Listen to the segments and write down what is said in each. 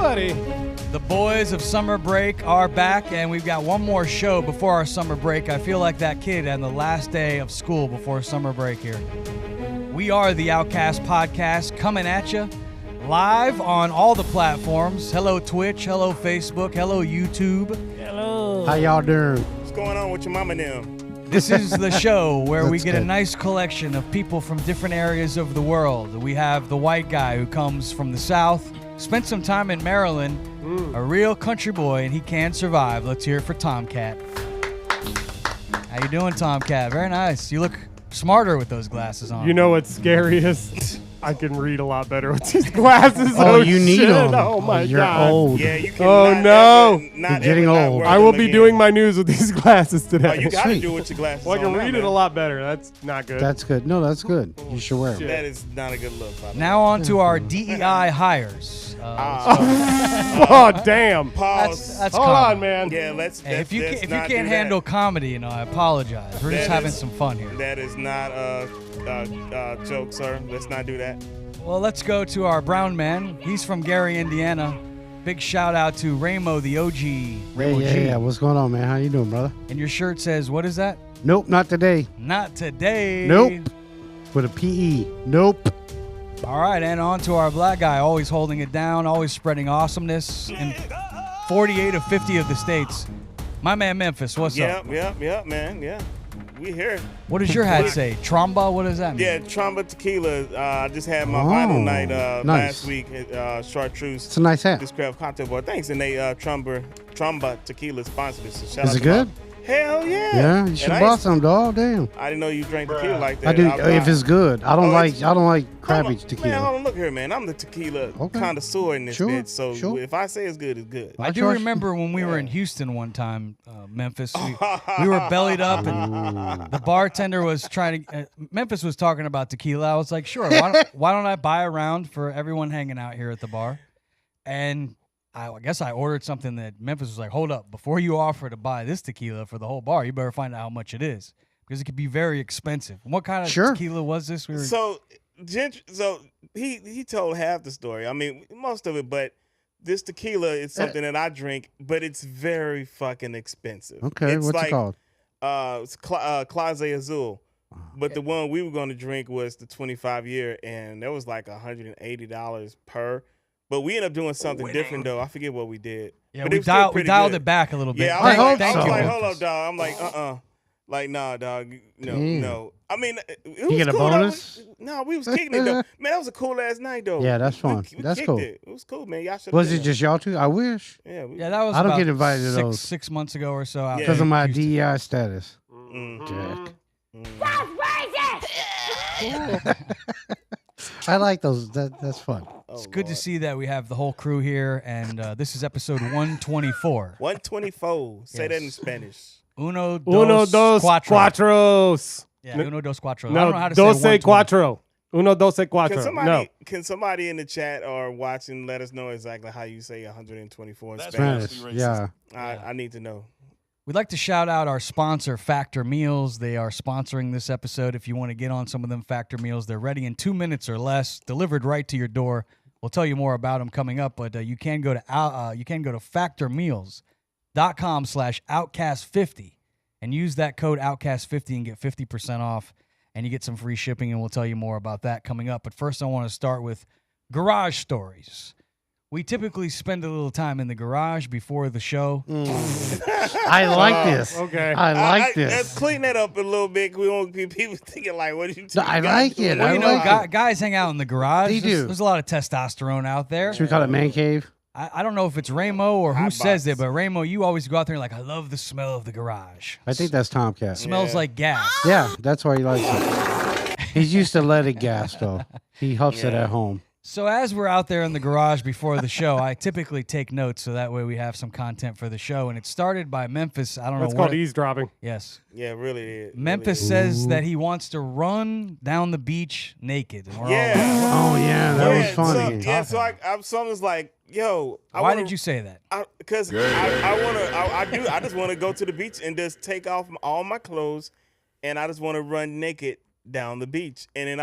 buddy. The boys of summer break are back, and we've got one more show before our summer break. I feel like that kid on the last day of school before summer break here. We are the Outcast Podcast, coming at you live on all the platforms. Hello, Twitch. Hello, Facebook. Hello, YouTube. Hello. How y'all doing? What's going on with your mama now? This is the show where we That's get a good. nice collection of people from different areas of the world. We have the white guy who comes from the South, spent some time in Maryland, a real country boy, and he can survive. Let's hear it for Tomcat. How you doing, Tomcat? Very nice. You look smarter with those glasses on. You know what's scariest? I can read a lot better with these glasses. Oh, you need shit. them. Oh, my You're God. old. Yeah, you can. Oh, no. Not You're getting ever not old. wear I will them be again. doing my news with these glasses today. Oh, you got to Sweet. do it with your glasses. Well, I can on now, read it man. a lot better. That's not good. That's good. No, that's good. You should wear them. That is not a good look. By the Now on to our DEI hires. Oh, damn. Pause. That's Hold common. on, man. Yeah, let's. Hey, if you let's can't not do handle that. comedy, I apologize. We're just That having is- some fun here. That is not a joke, sir. Let's not do that. Well, let's go to our brown man. He's from Gary, Indiana. Big shout out to Ramo, the OG. Ramo G. Yeah. What's going on, man? How you doing, brother? And your shirt says, what is that? Nope, not today. Not today. Nope. With a PE. Nope. All right, and on to our black guy, always holding it down, always spreading awesomeness in 48 of 50 of the states. My man Memphis, what's up? Yep, man. Yeah. We here. What does your hat say? Tromba? What does that mean? Yeah, Tromba Tequila. I just had my Oh, vinyl night nice. last week at Chartreuse. It's a nice hat. This craft cocktail bar. Thanks, and they Tromba Tequila sponsored us. So shout Is out it to good? my- Hell yeah. Yeah, you And should I buy ain't- some, dog. Damn. I didn't know you drank tequila like that. I do. I'll If buy- it's good, I don't Oh, like. it's- I don't like Hold crappy on. tequila. Man, hold on, look here, man. I'm the tequila Okay. connoisseur in this Sure, bitch. So sure. if I say it's good, it's good. I do trust you. remember when we were in Houston one time, Memphis. We were bellied up, and the bartender was trying to. Memphis was talking about tequila. I was like, sure. Why don't I buy a round for everyone hanging out here at the bar? And I guess I ordered something that Memphis was like, hold up, before you offer to buy this tequila for the whole bar, you better find out how much it is because it could be very expensive. What kind of Sure. tequila was this? So he told half the story. I mean, most of it, but this tequila is something that I drink, but it's very fucking expensive. Okay, it's what's like, it called? It's Clase Azul. But the one we were going to drink was the 25-year, and that was like $180 per. But we ended up doing something different, though. I forget what we did. Yeah, but we it was still dialed pretty it good. back a little bit. Yeah, I hope I was so. like, hold up, dog. I'm like, Like, nah, dog. No, Damn. no. I mean, it was get a cool, though. bonus? No, we was kicking it, though. Man, that was a cool ass night, though. Yeah, that's fun. We That's kicked cool. It was cool, man. Y'all should. Was it just y'all two? I wish. Yeah. Yeah, that was I don't about get invited to those. 6 months ago or so. out Yeah. Because in of my Houston. DEI status. Mm. Jack. I like those. That's fun. It's good to see that we have the whole crew here, and this is episode 124. 124. Say that in Yes. Spanish. Uno, Uno, dos, cuatro. cuatros. Yeah, uno, dos, cuatro. I No, don't know how to say doce, 120. cuatro. Uno, doce, cuatro. Can somebody in the chat or watching let us know exactly how you say 124 in That's Spanish? Spanish. Yeah. I need to know. We'd like to shout out our sponsor, Factor Meals. They are sponsoring this episode. If you want to get on some of them Factor Meals, they're ready in 2 minutes or less, delivered right to your door. We'll tell you more about them coming up, but you can go to factormeals.com/outcast50 and use that code outcast50 and get 50% off, and you get some free shipping, and we'll tell you more about that coming up. But first, I want to start with garage stories. We typically spend a little time in the garage before the show. I like this. Okay. I like Let's this. clean that up a little bit. We won't be people thinking like, "What are you?" No, I like it. Well, I you know, like it. guys hang out in the garage. They do. There's a lot of testosterone out there. Should we call it man cave? I don't know if it's Ramo or who Hot says box. it, but Ramo, you always go out there and like, I love the smell of the garage. I think that's Tomcat. Smells Yeah. like gas. Yeah, that's why he likes it. He's used to let it gas though. He huffs it Yeah. at home. So as we're out there in the garage before the show, I typically take notes so that way we have some content for the show. And it started by Memphis. I don't That's know called what. eavesdropping. Yes. Yeah, really. It Memphis really says that he wants to run down the beach naked. And we're all Yeah. like, Oh yeah, that was funny. So I was like, yo, why did you say that? Because I just want to go to the beach and just take off all my clothes, and I just want to run naked down the beach. And then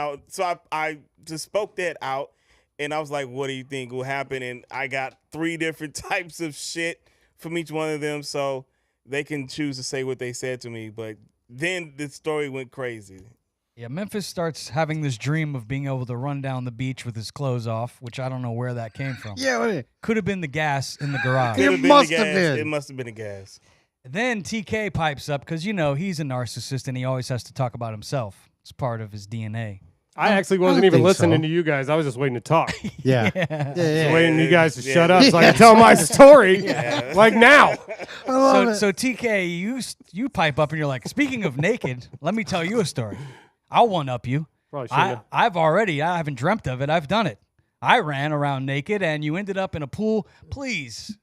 I just spoke that out, And I was like, what do you think will happen? And I got 3 different types of shit from each one of them. So they can choose to say what they said to me. But then the story went crazy. Yeah, Memphis starts having this dream of being able to run down the beach with his clothes off, which I don't know where that came from. Yeah, Could have been the gas in the garage. It must have been. It must have been the gas. Then TK pipes up because, he's a narcissist and he always has to talk about himself. It's part of his DNA. I actually wasn't even listening to you guys. I was just waiting to talk. Yeah. Waiting you guys to shut up so I can tell my story. Like now. So TK, you pipe up and you're like, speaking of naked, let me tell you a story. I'll one-up you. Probably shouldn't have. I haven't dreamt of it. I've done it. I ran around naked and you ended up in a pool. Please,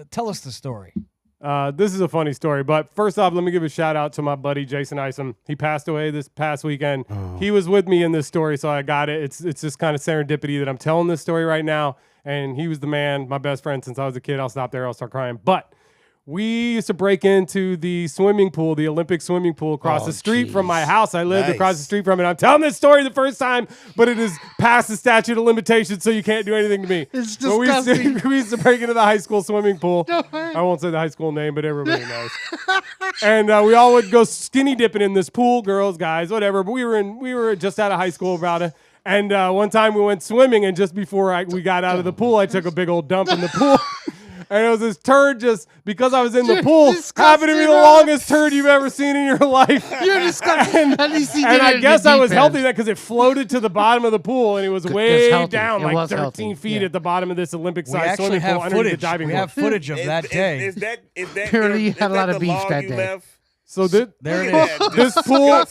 tell us the story. This is a funny story, but first off, let me give a shout out to my buddy Jason Isom. He passed away this past weekend. He was with me in this story, so I got it. It's just kind of serendipity that I'm telling this story right now, and he was the man, my best friend since I was a kid. I'll stop there. I'll start crying. But we used to break into the swimming pool, the Olympic swimming pool across the street from my house. I lived across the street from it. I'm telling this story the first time, but it is past the statute of limitations, so you can't do anything to me. It's disgusting. We used to break into the high school swimming pool. I won't say the high school name, but everybody knows. And we all would go skinny dipping in this pool, girls, guys, whatever. But we were just out of high school about it. And one time we went swimming, and just before we got out of the pool, I took a big old dump in the pool. And it was this turd just because I was in the pool. Happened to be the longest turd you've ever seen in your life. You're disgusting. And I guess I was healthy because it floated to the bottom of the pool and it was way down, like 13 feet at the bottom of this Olympic-sized swimming pool underneath the diving board. We have footage of that day. Is that Apparently you had a lot of beef that day. Left? So There it is. this pool,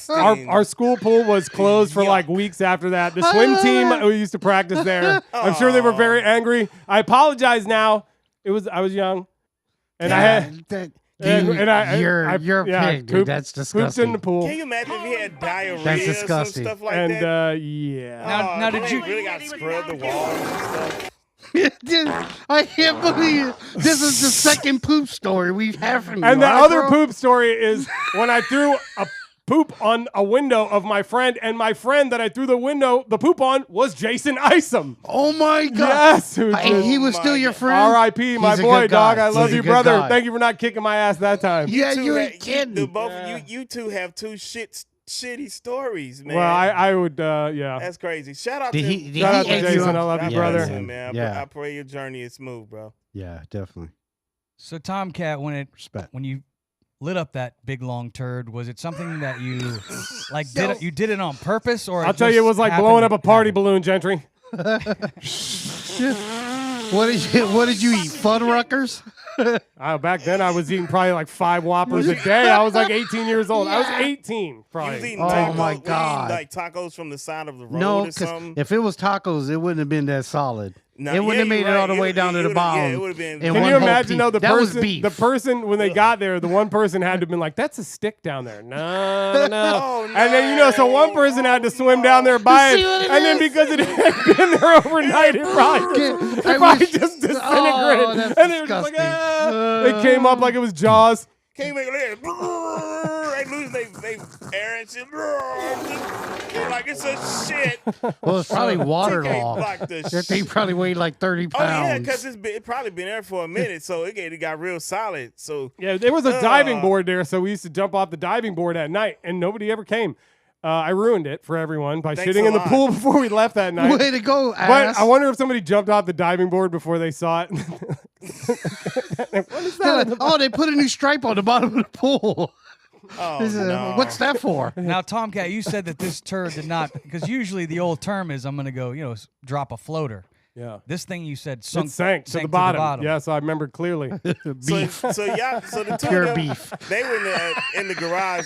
our school pool was closed for like weeks after that. The swim team, we used to practice there. I'm sure they were very angry. I apologize now. I was young, and I had you're a pig, dude. That's disgusting. Pooped in the pool. Can you imagine if he had diarrhea That's or disgusting. some stuff like And that? yeah. Now did you really got scrub the walls and stuff? I can't believe it. This is the second poop story we've had from you. And the huh, other bro? poop story is when I threw a poop on a window of my friend, and my friend that I threw the poop on was Jason Isom. Oh my God! Yes, And he was still your friend. R.I.P. My He's a boy, good guy. dog. I love He's a you, good brother. guy. Thank you for not kicking my ass that time. Yeah, you ain't ain't kidding. You two have two shitty stories, man. Well, I would, yeah. That's crazy. Shout out Did to he- did Shout out he to egg Jason. you I up? love you, Yeah, brother. man. Yeah. I pray your journey is smooth, bro. Yeah, definitely. So Tomcat, when you lit up that big long turd, was it something that you did it on purpose, or I'll tell you, it was like blowing up a party balloon, Gentry. What did you eat? Fuddruckers? Back then, I was eating probably like 5 Whoppers a day. I was like 18 years old. I was 18, probably. You was eating Oh, tacos, my were you God. eating, like tacos from the side of the road No, or because something? if it was tacos, it wouldn't have been that solid. No, It wouldn't have made you're it all the right. way down to the bottom. Yeah, it would have been. in Can one you whole imagine, though, piece. That was beef. the person, when they got there, the one person had to have been like, that's a stick down there. No. Oh, And then, so one person had to swim down there by it. See what it And then is? because it had been there overnight, it probably just disintegrated. Oh, that's and they were just like, disgusting. It came up like it was Jaws. Can't make it. They lose they air and shit. They're like, it's a shit. Well, it's probably TK waterlogged. blocked the That thing probably weighed like 30 Oh yeah, pounds. because it probably been there for a minute, so it got real solid. So Yeah, there was a diving board there, so we used to jump off the diving board at night, and nobody ever came. I ruined it for everyone by Thanks shitting a in the lot. pool before we left that night. Way to go, ass. But I wonder if somebody jumped off the diving board before they saw it. What is They're that? like, oh, they put a new stripe on the bottom of the pool. no. What's that for? Now, Tomcat, you said that this turd did not, because usually the old term is I'm going to go, drop a floater. Yeah. This thing you said It sank sank to the bottom. Yes, I remember clearly. So the two Pure of them, beef. they were in the garage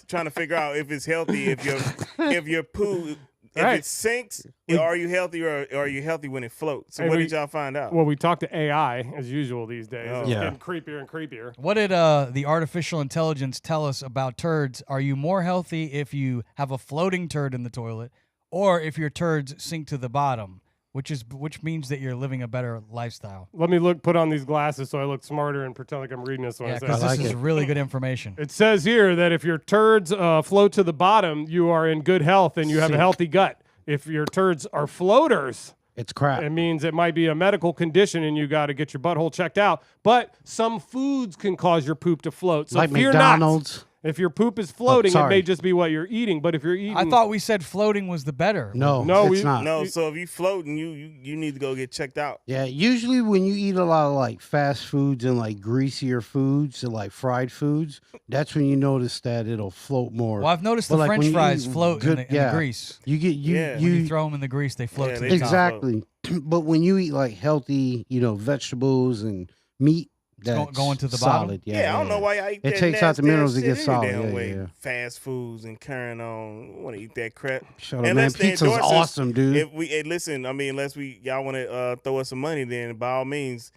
trying to figure out if it's healthy, if your poo Right. it sinks, are you healthy or are you healthy when it floats? So And what we- did y'all find out? Well, we talked to AI as usual these days. It's Yeah. getting creepier and creepier. What did the artificial intelligence tell us about turds? Are you more healthy if you have a floating turd in the toilet, or if your turds sink to the bottom, which means that you're living a better lifestyle? Let me put on these glasses so I look smarter and pretend like I'm reading this one. Yeah, because I like this is it. really good information. It says here that if your turds float to the bottom, you are in good health and you have a healthy gut. If your turds are floaters, It's crap. It means it might be a medical condition and you got to get your butthole checked out. But some foods can cause your poop to float. So like fear McDonald's. not. If your poop is floating, it sorry. may just be what you're eating. But if you're eating, I thought we said floating was the better. No, No, it's not. No, so if you floating, you need to go get checked out. Yeah, usually when you eat a lot of like fast foods and like greasier foods and like fried foods, that's when you notice that it'll float more. Well, I've noticed But, the like, when French you fries eat float good- in the grease. You get Yeah. When you throw them in the grease, they float Yeah, to they the top. exactly. But when you eat like healthy, vegetables and meat, that's going to the solid. bottom? Yeah, I don't know why I eat that. It takes out the nasty minerals ass to get shit solid. any damn Yeah, way. yeah. Fast foods and carrying on. I want to eat that crap. Shut up, man. Unless they Pizza's endorse us, awesome, dude. If we listen, I mean, unless y'all want to throw us some money, then by all means.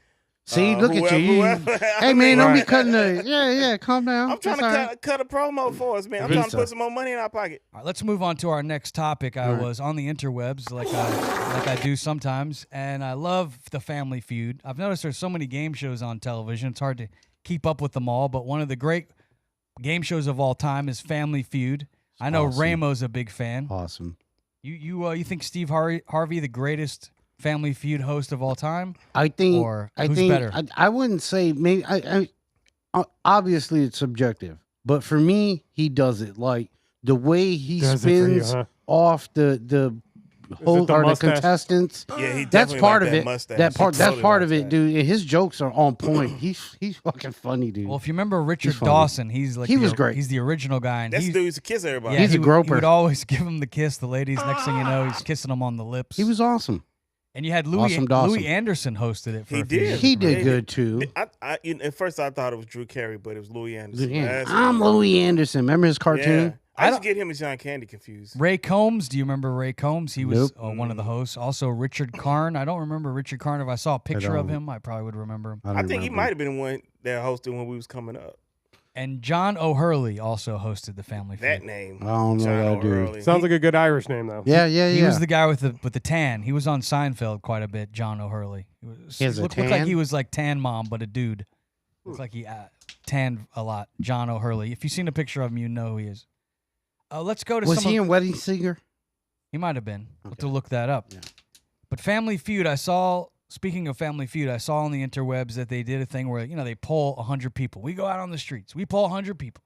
See, look at you. whoever- Hey, man, don't be cutting the. Yeah, calm down. I'm trying That's all to right. cut a promo for us, man. I'm Pizza. trying to put some more money in our pocket. All right, let's move on to our next topic. I was on the interwebs like I do sometimes, and I love the Family Feud. I've noticed there's so many game shows on television. It's hard to keep up with them all, but one of the great game shows of all time is Family Feud. I know Awesome. Ramo's a big fan. Awesome. You think Steve Harvey the greatest Family Feud host of all time? I think. Or I who's think. better? I wouldn't say maybe. Obviously, it's subjective, but for me, he does it like the way he Does it for you, spins huh? off the whole the or the mustache? contestants. Yeah, he That's definitely part like of that it. mustache. That's Totally part of likes it, that. dude. And his jokes are on point. He's fucking funny, dude. Well, if you remember Richard funny. Dawson, he was great. He's the original guy, and That's he's the dude who used to kiss everybody. yeah, He's a he would- groper. He would always give him the kiss. The ladies, next thing you know, he's kissing them on the lips. He was awesome. And you had Louis Awesome Dawson. Louis Anderson hosted it for He a few did. years. He remember? did good too. At first, I thought it was Drew Carey, but it was Louis Anderson. That's- I'm Louis Anderson. Remember his Yeah. cartoon? I used to get him and John Candy confused. Ray Combs, do you remember Ray Combs? He was Nope. one of the hosts. Also, Richard Karn. I don't remember Richard Karn. If I saw a picture of don't. him, I probably would remember him. don't I think he remember. might have been the one that hosted when we was coming up. And John O'Hurley also hosted the Family Feud. That name. I don't know John that dude. O'Hurley. sounds like a good Irish name though. Yeah. He was the guy with the tan. He was on Seinfeld quite a bit. John O'Hurley. He has a looked like tan? he was like tan mom, but a dude. Looked like he tanned a lot. John O'Hurley. If you've seen a picture of him, you know who he is. Let's go to Was some. he in Wedding Singer? He might have been. We'll have to Okay. look that up. Yeah. But Family Feud, I saw. Speaking of Family Feud, I saw on the interwebs that they did a thing where they poll 100 people. We go out on the streets, we poll 100 people,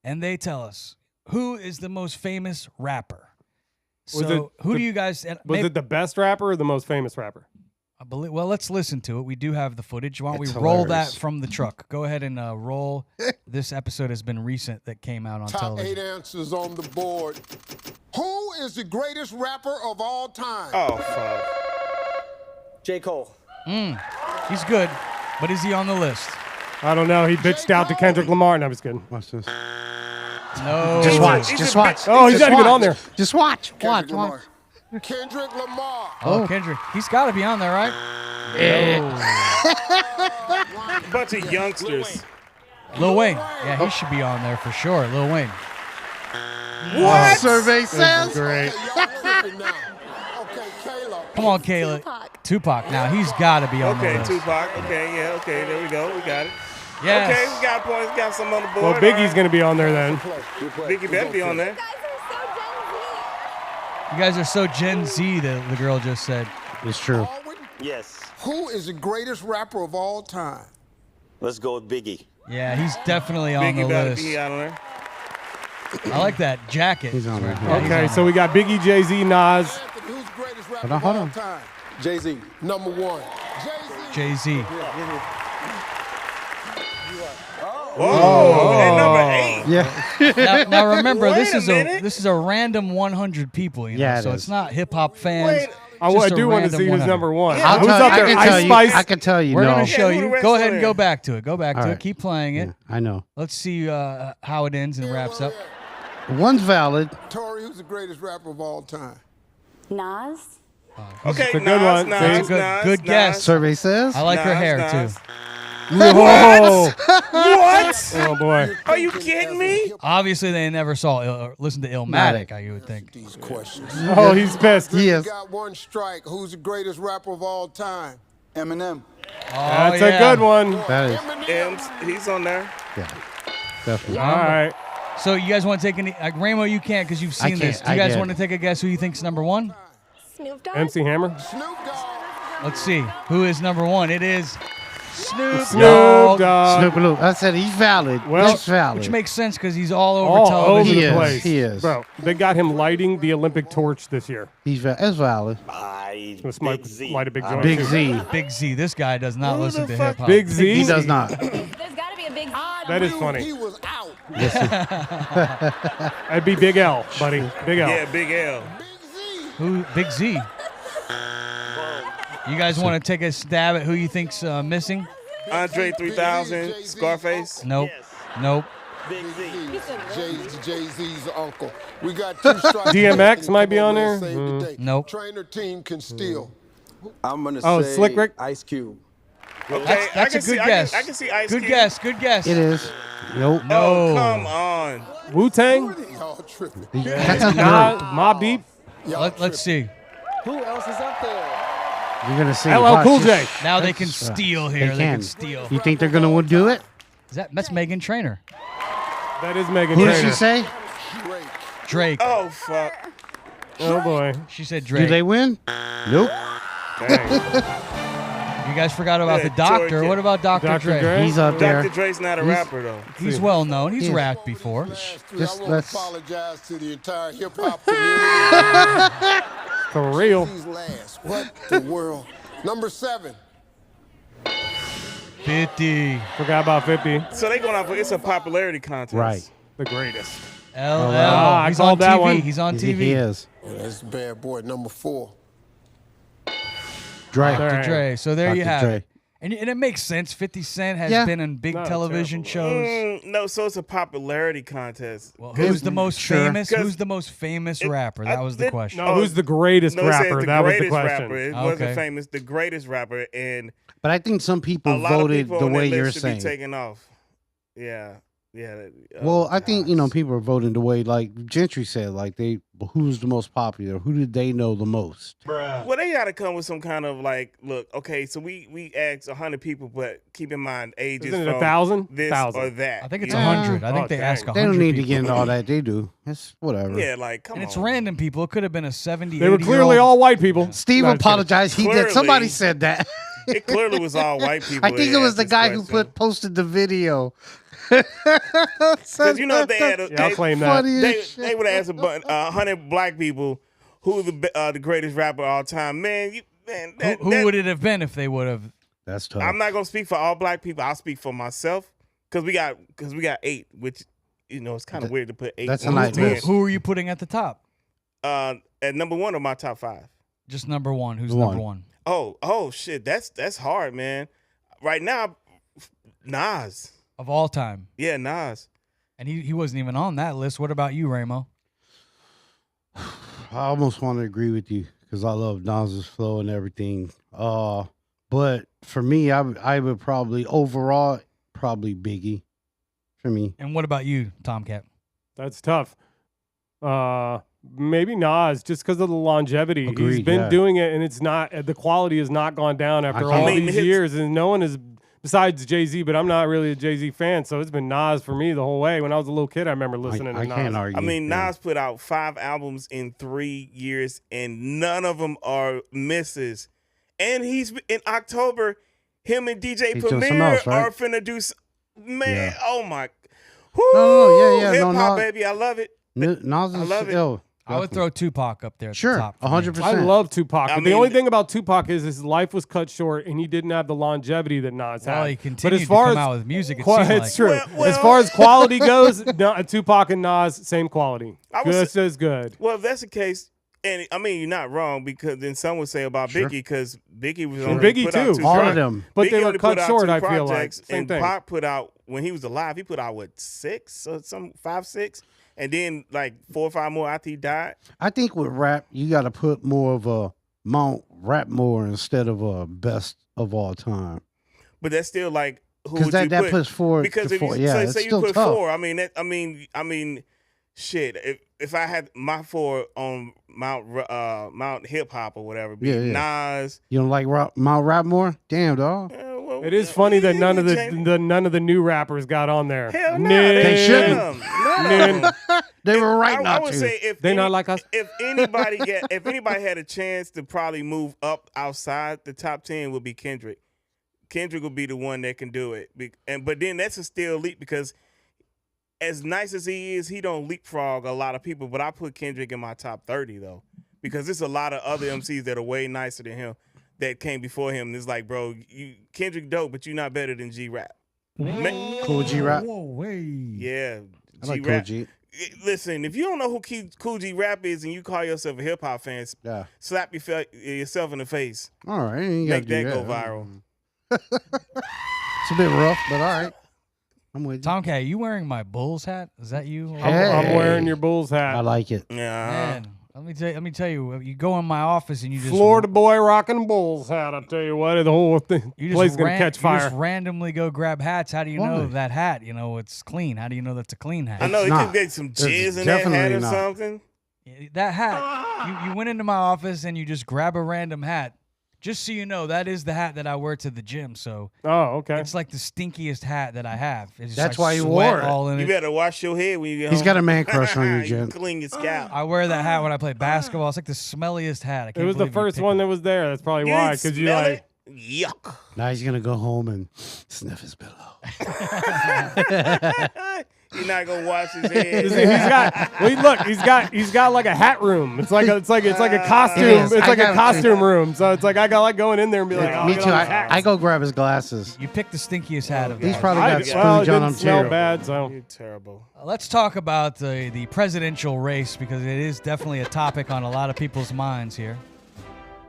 and they tell us who is the most famous rapper. Was So it who the- do you guys? and Was maybe- it the best rapper or the most famous rapper? I believe. Well, let's listen to it. We do have the footage. Why don't It's we roll hilarious. that from the truck? Go ahead and roll. This episode has been recent that came out on Top television. 8 answers on the board. Who is the greatest rapper of all time? Oh, fuck. J. Cole. He's good, but is he on the list? I don't know. He bitched out to Kendrick Lamar. No, I'm just kidding. Watch this. No. Just watch. he's Just a watch. bitch. Oh, he's Just not even watch. on there. Just watch. Watch. Kendrick Watch. Lamar. Kendrick Lamar. Oh, Kendrick. He's got to be on there, right? Bunch of youngsters. Lil Wayne. Yeah, he should be on there for sure. Lil Wayne. What? Survey says. Great. Y'all tripping now. Okay, Kayla. Come on, Kayla. Tupac. Now he's got to be on the Okay, list. Tupac. Okay, yeah, okay, there we go. We got it. Yes. Okay, we got points. We got some on the board. Well, Biggie's going to be on there then. Biggie better be on there. You guys are so Gen Z, the girl just said. It's true. Alwyn, Yes. who is the greatest rapper of all time? Let's go with Biggie. Yeah, he's definitely on Biggie the better list. be out on there. I like that jacket. He's on there. Yeah, he's Okay, on so there. we got Biggie, Jay-Z, Nas. Anthony, who's the greatest rapper Hold on. of all time? Jay-Z. Number one. Jay-Z. Jay-Z. Whoa, at number 8. Yeah. Now remember, Wait this a is minute. this is a random 100 people, you know, Yeah, it so is. it's not hip hop fans. Wait. I Just a do want to random see who's 100. number one. Yeah. Who's tell up you- there? I can Ice tell you. Spice. I can tell you. We're no. gonna show who the you. rest Go on ahead and there? go back to it. Go back to All it. right. Keep playing it. Yeah, I know. Let's see how it ends and wraps up. One's valid. Tori, who's the greatest rapper of all time? Nas? Okay, a good Nas, one. Nas, That's a good guess. Survey says. I like her Nas, hair Nas. too. Whoa. What? Oh, boy. Are you kidding me? Obviously, they never saw or listened to Illmatic. You would think. These questions. Oh, he's pissed. Yes. Got one strike. Who's the greatest rapper of all time? Eminem. That's Oh, a yeah. good one. That is. M's, he's on there. Yeah. Definitely. All right. So you guys want to take any? Ramo, you can't because you've seen can't. this. Do you I guys get want to it. take a guess who you think's number one? Snoop Dogg. MC Hammer. Snoop Dogg. Let's see. Who is number one? It is Snoop Snoop Dogg. Dogg. Snoop Dogg. I said he's valid. Well, That's valid. Which makes sense because he's all over All television. over He the is, place. he is. Bro, they got him lighting the Olympic torch this year. That's valid. This might light a big joint. Big too. Z. Big Z. This guy does not listen to hip hop. Big Z. He does not. There's got to be a big. That is Knew funny. He was out. That'd be Big L, buddy. Big L. Yeah, Big L. Who? Big Z. You guys want to take a stab at who you think's missing? Andre 3000, Scarface. Nope. Nope. Big Z. Jay-Z's uncle. We got 2 strikes. DMX might be on there. Save the day. Nope. Trainer team can steal. I'm gonna Oh, say Slick Rick? Ice Cube. Okay, That's a good guess. I can see Ice Good Cube. guess. Good guess. It is. Nope. Oh, come on. Wu Tang. Y'all tripping. That's a Nah, Mob Deep. Let's see. Who else is up there? You're gonna see. LL watch Cool this. J. Now they can steal here. They can steal. You think they're gonna do it? That's Megan Trainor. That is Megan Who Trainor. did she say? Drake. Oh, fuck. Oh boy. She said Do Drake. they win? Nope. Dang. You guys forgot about Yeah, the doctor. Georgia. What about Dr. Dr. Dre? Dre? He's up there. Dr. Dre's not a rapper, though. He's well known. He's Yeah. rapped before. Just Just I want to let's- apologize to the entire hip hop community. For real. These last. What the world? Number 7. 50. Forgot about 50. So they going off. It's a popularity contest. Right. The greatest. LL. wow. I He's called on that TV. one. He's on He TV. is. That's bad boy. Number 4. Dre. Dr. Dr. Dre. So there you Dr. have Dre. it. And it makes sense. 50 Cent has Yeah. been in big Not television terrible. shows. No, so it's a popularity contest. Well, who's the most Sure. famous? 'Cause Who's the most famous rapper? That was the it- question. No, who's the greatest No, it said rapper? the That was the greatest question. rapper. It Okay. wasn't famous. The greatest rapper, and But I think some a people lot of voted people the on that way list you're should saying. be taken off. Yeah, yeah. Well, I think people are voting the way like Gentry said, like who's the most popular? Who did they know the most? Well, they got to come with some kind of like, look, okay, so we asked 100 people, but keep in mind ages. Isn't it from 1,000? This 1,000. or that. I think it's you know? 100. I think Oh, they dang. ask 100 They don't need to people. get into all that. They do. It's whatever. Yeah, like come And on. it's random people. It could have been a 70, They were 80-year-old. clearly all white people. Steve No, I'm kidding. apologized. He Clearly. did. Somebody said that. It clearly was all white people. I think that it was asked the this guy who question. posted the video. Because you know they had Yeah, I'll claim that. Funny as they would ask 100 black people who the greatest rapper of all time. Man, Who would it have been if they would have? That's tough. I'm not gonna speak for all black people. I'll speak for myself because we got 8, which it's kind of weird to put 8. That's a on nice the list. ten. Who are you putting at the top? At number 1 of my top 5. Just number one. Who's One. number one? Oh shit, that's hard, man. Right now, Nas. Of all time. Yeah, Nas. And he wasn't even on that list. What about you, Ramo? I almost want to agree with you because I love Nas's flow and everything. But for me, I would probably overall Biggie. For me, And what about you, Tomcat? That's tough. Maybe Nas, just because of the longevity. He's Agreed, been yeah. doing it, and it's not the quality has not gone down after I all can't- these years. And no one is besides Jay-Z, but I'm not really a Jay-Z fan, so it's been Nas for me the whole way. When I was a little kid, I remember listening to I Nas. can't argue. I mean, yeah. Nas put out 5 albums in 3 years, and none of them are misses. And he's in October. Him and DJ He's doing something Premier else, right? are finna do. Man, Yeah. oh my! No, yeah, hip no, hop, Nas- baby, I love it. Nas is I love it. ill. I would throw Tupac up there at Sure, the top. for me. 100%. I love Tupac. I But the mean- only thing about Tupac is his life was cut short, and he didn't have the longevity that Nas had. Well, he but continued as far to as come out with music, it qua- seemed it's like. true. Well- as far as quality goes, no, Tupac and Nas, same quality. I was- Just as good. Well, if that's the case, and I mean, you're not wrong because then some would say about Sure. Biggie because Biggie was And only Biggie put out too. 2 All of projects. them. But Biggie they were only cut put out short, 2 I feel like. projects, Same and thing. Pac put out when he was alive. He put out 6 or some 5, 6, and then like 4 or 5 more after he died. I think with rap, you got to put more of a Mount Rap more instead of a best of all time. But that's still like who Because would that, you that put? puts forward. Because if you yeah, say, it's say you still put tough. 4, I mean, shit. If I had my 4 on Mount Hip Hop or whatever, be Yeah. Nas. You don't like Mount Rap more? Damn, dog. Well, know. It is funny that none of James- none of the new rappers got on there. Hell no, They shouldn't. No. They were right I not would to. say if They not like us? If anybody had a chance to probably move up outside the top 10, would be Kendrick. Kendrick will be the one that can do it. But then that's a still leap because as nice as he is, he don't leapfrog a lot of people. But I put Kendrick in my top 30 though, because there's a lot of other MCs that are way nicer than him that came before him. And it's like, bro, Kendrick dope, but you're not better than G-Rap. Cool G Rap. Whoa, wait. Yeah, I like Cool G-Rap. G. Listen, if you don't know who Cool G Rap is and you call yourself a hip hop fan, Yeah. slap yourself in the face. All right. You gotta Make do that go viral. It's a bit rough, but all right. I'm with you. Tomcat, you wearing my Bulls hat? Is that you? Hey. I'm wearing your Bulls hat. I like it. Yeah. Man, let me tell you. You go in my office and you just Florida boy rocking Bulls hat. I tell you what, the whole thing, You place just, gonna catch you fire. just randomly go grab hats. How do you Why? know that hat? You know it's clean. How do you know that's a clean hat? I know It's it not. could get some It's jizz in that hat definitely or not. something. That hat. You went into my office and you just grab a random hat. Just so you know, that is the hat that I wear to the gym. So Oh, okay. it's like the stinkiest hat that I have. It's just That's like why you sweat wore it. all in You it. better wash your head when you get He's home. got a man crush on you, Jen. Clean your scalp. I wear that hat when I play basketball. It's like the smelliest hat. I It can't was the believe you first picked one it. that was there. That's probably You why, didn't because you smell like. it? Yuck. Now he's gonna go home and sniff his pillow. You're not gonna wash his head. He's got. Well, look, he's got like a hat room. It's like a costume. It is. It's I like a got- costume room. So it's like I got like going in there and be like, oh, Me look at too. all these hats. I go grab his glasses. You picked the stinkiest hat of He's that. probably I- got well, it sponge on didn't him smell too. bad. So You're terrible. Let's talk about the presidential race because it is definitely a topic on a lot of people's minds here.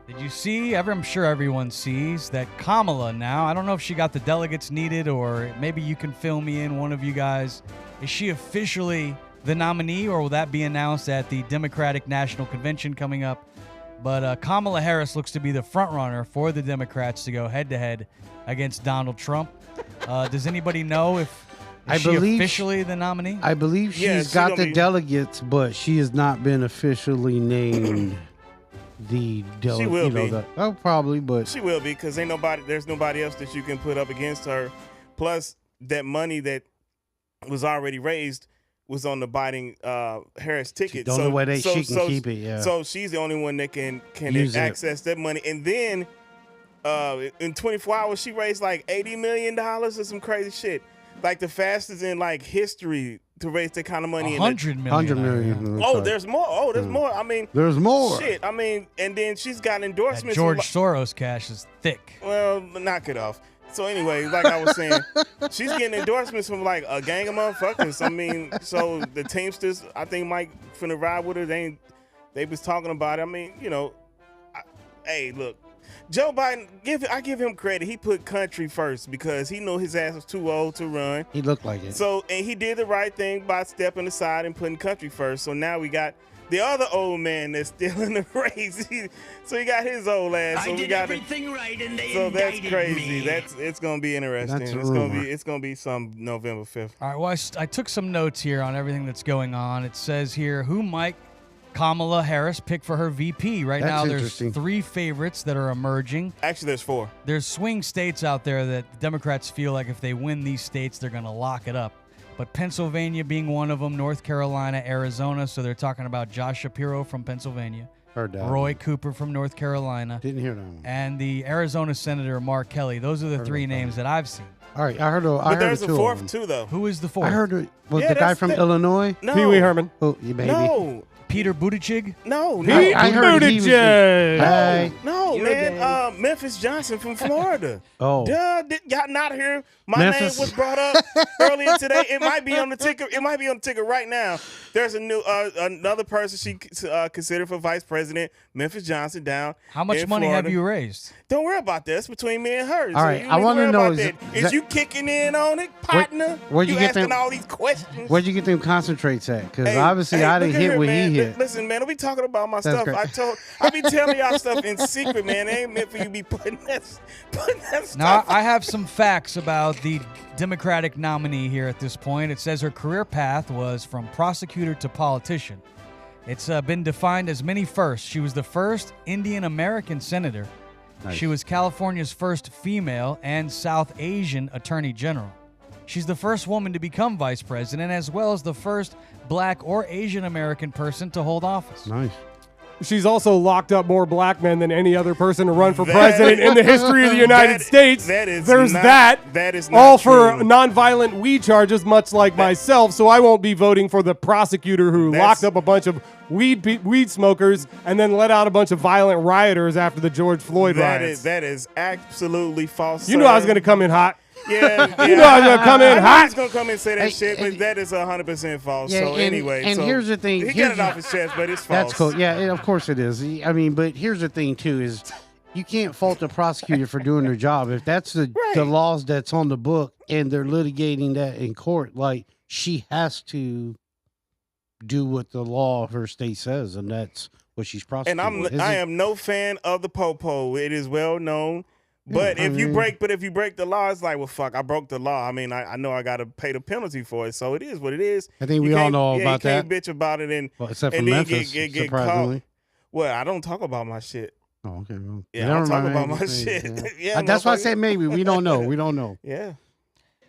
Did you see? I'm sure everyone sees that Kamala now. I don't know if she got the delegates needed, or maybe you can fill me in, one of you guys. Is she officially the nominee, or will that be announced at the Democratic National Convention coming up? But Kamala Harris looks to be the front runner for the Democrats to go head-to-head against Donald Trump. Does anybody know if I she believe officially the nominee? I believe she's Yeah, she's got gonna the be- delegates, but she has not been officially named the delegate. She will be. Oh, probably, but She will be because there's nobody else that you can put up against her. Plus, that money that was already raised was on the Biden Harris ticket. the only way that she can keep it, yeah. So she's the only one that can Use it. access that money. And then in 24 hours, she raised like $80 million or some crazy shit. Like the fastest in like history to raise that kind of money. in 100 million. 100 I heard. million. Oh, there's more. Oh, there's more. I mean, There's more. shit. I mean, and then she's got That endorsements. George from, Soros cash is thick. well, knock it off. So anyway, like I was saying, she's getting endorsements from like a gang of motherfuckers. I mean, so the Teamsters, I think Mike finna ride with her. They was talking about it. I mean, you know, hey, look, Joe Biden, I give him credit. He put country first because he knew his ass was too old to run. He looked like it. So, and he did the right thing by stepping aside and putting country first. So now we got the other old man that's still in the race. So he got his old ass. So I we did got everything right and they So that's indicted crazy. me. It's gonna be interesting. That's a It's gonna rumor. be some November 5th. All right, well, I took some notes here on everything that's going on. It says here, who might Kamala Harris pick for her VP? Right That's now, there's interesting. 3 favorites that are emerging. Actually, there's 4. There's swing states out there that the Democrats feel like if they win these states, they're going to lock it up. But Pennsylvania being one of them, North Carolina, Arizona. So they're talking about Josh Shapiro from Pennsylvania, Heard that. Roy Cooper from North Carolina, Didn't hear that one. and the Arizona Senator Mark Kelly. Those are the 3 names that I've seen. All right, I heard. I But heard there's two a of 4th them. too, though. Who is the 4th? I heard it was Yeah, the guy that's from the- Illinois. No, Pee Wee Herman. Oh, you baby. No, Peter Buttigieg. no, Pete I heard he was- Buttigieg. Hey. no, You're man. gay. Memphis Johnson from Florida. Oh. Duh, y'all not here. My Memphis. name was brought up earlier today. It might be on the ticker. It might be on the ticker right now. There's a new another person she considered for vice president. Memphis Johnson down. How much in money Florida. have you raised? Don't worry about that. It's between me and her. All right, you I need wanna worry know, about is that. it- Is you kicking in on it, partner? where'd you get asking them- all these questions? Where'd you get them concentrates at? Because Hey, obviously hey, I look didn't at hit here, what man. he hit. Listen, man, don't be talking about my stuff. great. I be telling y'all stuff in secret, man. It ain't meant for you to be putting that stuff. Now, I have some facts about the Democratic nominee here at this point. It says her career path was from prosecutor to politician. It's been defined as many firsts. She was the first Indian American senator. Nice. She was California's first female and South Asian Attorney General. She's the first woman to become vice president, as well as the first black or Asian American person to hold office. Nice. She's also locked up more black men than any other person to run for president in the history of the United States. There's that. That is not all true. for nonviolent weed charges, much like myself. So I won't be voting for the prosecutor who locked up a bunch of weed smokers and then let out a bunch of violent rioters after the George Floyd riots. That is absolutely false. You knew I was going to come in hot. Yeah, You know I was going to come in hot. He's going to come and say that shit, but that is 100% false. Yeah, so anyway. And so here's the thing. He got it off his chest, but it's false. That's cool. Yeah, of course it is. I mean, but here's the thing, too, is you can't fault the prosecutor for doing their job. If that's the laws that's on the book and they're litigating that in court, like, she has to do what the law of her state says, and that's what she's prosecuting. And I am no fan of the popo. It is well known. But if you break the law, it's like, well, fuck, I broke the law. I mean, I know I got to pay the penalty for it, so it is what it is. I think we all know about that. You can't bitch about it and except for and then Memphis, get surprisingly. caught. Well, I don't talk about my shit. Oh, okay. Well, Yeah, I don't talk about my shit. Yeah, that's why I motherfucker. said maybe. We don't know. We don't know. Yeah.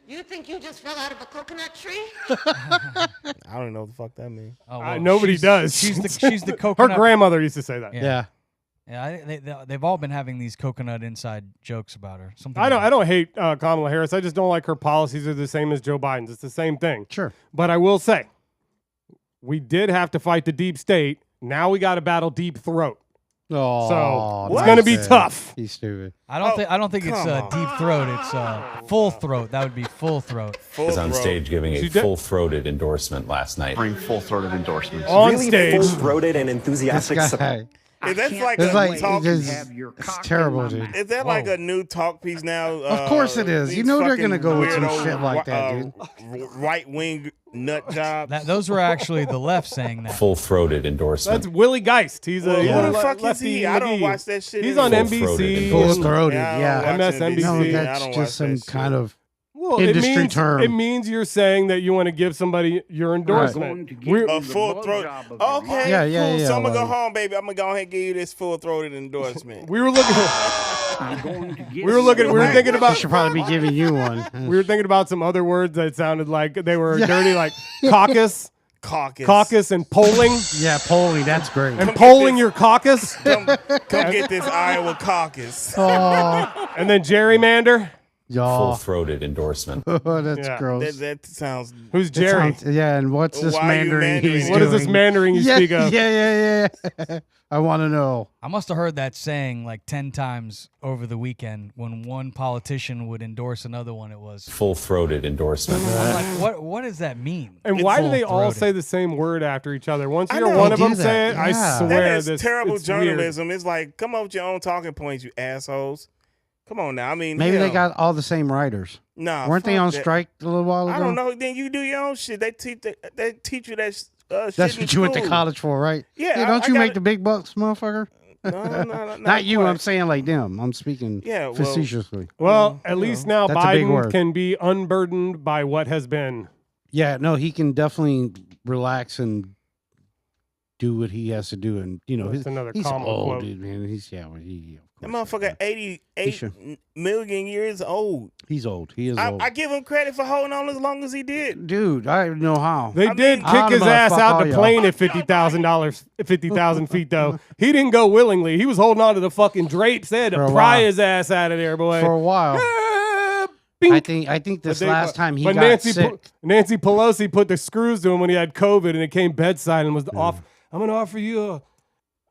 You think you just fell out of a coconut tree? I don't know what the fuck that means. Oh, well, Nobody does. She's the Her coconut. grandmother used to say that. Yeah. Yeah, they've all been having these coconut inside jokes about her. Something I don't hate Kamala Harris. I just don't like her policies are the same as Joe Biden's. It's the same thing. Sure. But I will say, we did have to fight the deep state. Now we got to battle deep throat. Oh, So it's going to be tough. He's stupid. I don't think it's deep throat. It's full throat. That would be full throat. Was on stage giving a full-throated endorsement last night. Bring full-throated endorsements. On Really stage. full-throated and enthusiastic This support. guy. Is that like It's a like new talk? it's terrible, dude. Is that like a new talk piece now? Of course it is. You these know they're fucking gonna go with some weirdo shit like that, right-wing nut job. Those were actually the left saying that. Full-throated endorsement. That's Willie Geist. He's a Who the le- fuck is lefty he? I don't McGee. watch that shit. He's either. on Full-throated. NBC. Full-throated, I don't yeah. watch MSNBC. No, I that's don't just watch some that kind shit. of Well, industry term. It means you're saying that you want to give somebody your endorsement. A full throat. Okay, Yeah, cool. yeah, So I'm gonna go like- home, baby. I'm gonna go ahead and give you this full-throated endorsement. We were looking. We were thinking I about. should probably be giving you one. We were thinking about some other words that sounded like they were dirty, like caucus, and polling, Yeah, polling. That's great. and polling your caucus, Come get this Iowa caucus. Oh, and then gerrymander. y'all. Full-throated endorsement. Oh, that's Yeah. gross. That sounds. Who's That Jerry? sounds- yeah, and what's this Why are you Mandarin he's Mandarin? What is this doing? Mandarin you yeah, speak of? Yeah. I want to know. I must have heard that saying like 10 times over the weekend when one politician would endorse another one. It was Full-throated endorsement. I'm like, what does that mean? And why do they all Full-throated. say the same word after each other? Once you I hear know. one of They them do say that, it, I yeah. swear That is this terrible it's weird. journalism. It's like, come up with your own talking points, you assholes. Come on now. I mean, Maybe they hell. got all the same writers. Nah, Weren't they fuck on that. strike a little while ago? I don't know. Then you do your own shit. They teach you that shit. That's in what you went to school. college for, right? Yeah, Don't I you got make it. the big bucks, motherfucker? No, Not you. quite. I'm saying like them. I'm speaking Yeah, well- facetiously. Well, at least now That's a big Biden word. can be unburdened by what has been. Yeah, no, he can definitely relax and do what he has to do, and That's another he's common old, quote. dude, man. He's of That course, motherfucker, He 88 should. million years old. He's old. He is old. I give him credit for holding on as long as he did. Dude, I don't know how. They I did mean- kick his ass Fuck out all the y'all. plane at $50,000, 50,000 feet though. He didn't go willingly. He was holding on to the fucking drapes. They had For to a pry while. his ass out of there, boy. For a while. Bink. I think this But they- last time he but got Nancy sick. Nancy Pelosi put the screws to him when he had COVID, and it came bedside and was off. I'm gonna offer you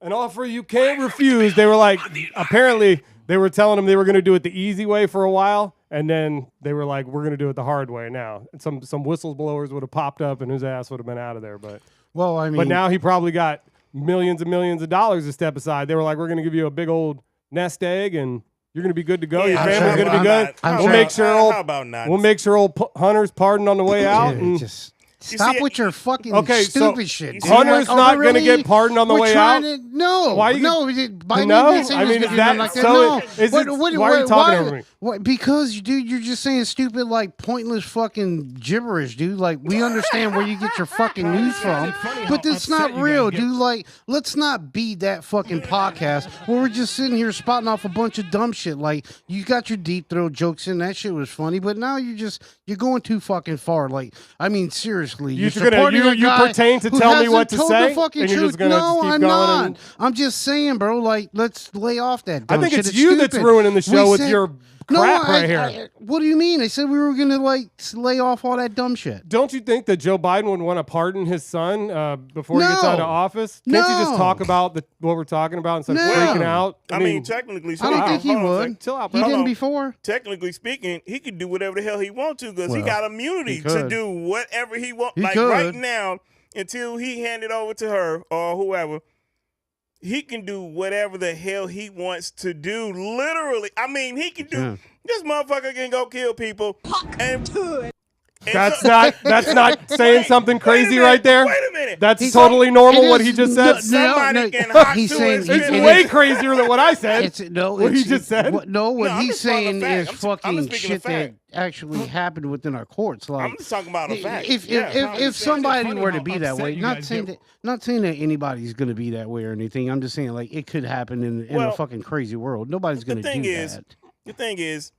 an offer you can't refuse. They were like, apparently they were telling him they were gonna do it the easy way for a while, and then they were like, we're gonna do it the hard way now. And some whistleblowers would have popped up, and his ass would have been out of there. But Well, I mean, but now he probably got millions and millions of dollars to step aside. They were like, we're gonna give you a big old nest egg, and you're gonna be good to go. Your Yeah, I'm family's sure- gonna be I'm good. I'm We'll sure- make sure old. How about not? We'll make sure old Hunter's pardoned on the way out. dude, And just You stop see- with your fucking Okay, so stupid shit. dude. Hunter's Like, not oh, gonna really? get pardoned on the We're way trying out? No, Why you no, Biden No? didn't say I he was mean, gonna is do that- nothing like that. so No. is it- why are you talking over me? What, because, dude, you're just saying stupid, like, pointless fucking gibberish, dude. Like, we understand where you get your fucking news from, but it's not real, dude. Like, let's not be that fucking podcast where we're just sitting here spouting off a bunch of dumb shit. Like, you got your deep throat jokes in, that shit was funny, but now you're going too fucking far. Like, I mean, seriously, You pertain to tell me what to say, and you're just gonna no, just keep I'm going not. and- I'm just saying, bro. Like, let's lay off that. I Dumb think shit. it's you that's stupid. ruining the show We with said- your crap right here. What do you mean? They said we were gonna like lay off all that dumb shit. Don't you think that Joe Biden would want to pardon his son before he gets out of office? Can't you just talk about what we're talking about instead of freaking out? I mean, technically I speaking, don't think he hold on a would. second. Chill out, He bro. didn't before. Technically speaking, he could do whatever the hell he wants to because he Well, got immunity he to could. do whatever he wants. He Like could. right now, until he handed over to her or whoever, he can do whatever the hell he wants to do. Literally, I mean, he can do. This motherfucker can go kill people. That's not saying something crazy right there. Wait a minute. That's totally normal what he just said. Somebody can hot he's to saying his he- It's fist. way crazier than what I said. What he just said? What I'm he's just talking saying fact. is I'm fucking speaking shit of fact. that actually happened within our courts. Like, I'm just talking about a fact. If Yeah, if somebody funny were to how be that upset way, you not guys saying get. that anybody's gonna be that way or anything. I'm just saying like it could happen in Well, a fucking crazy world. Nobody's gonna do that. The thing is,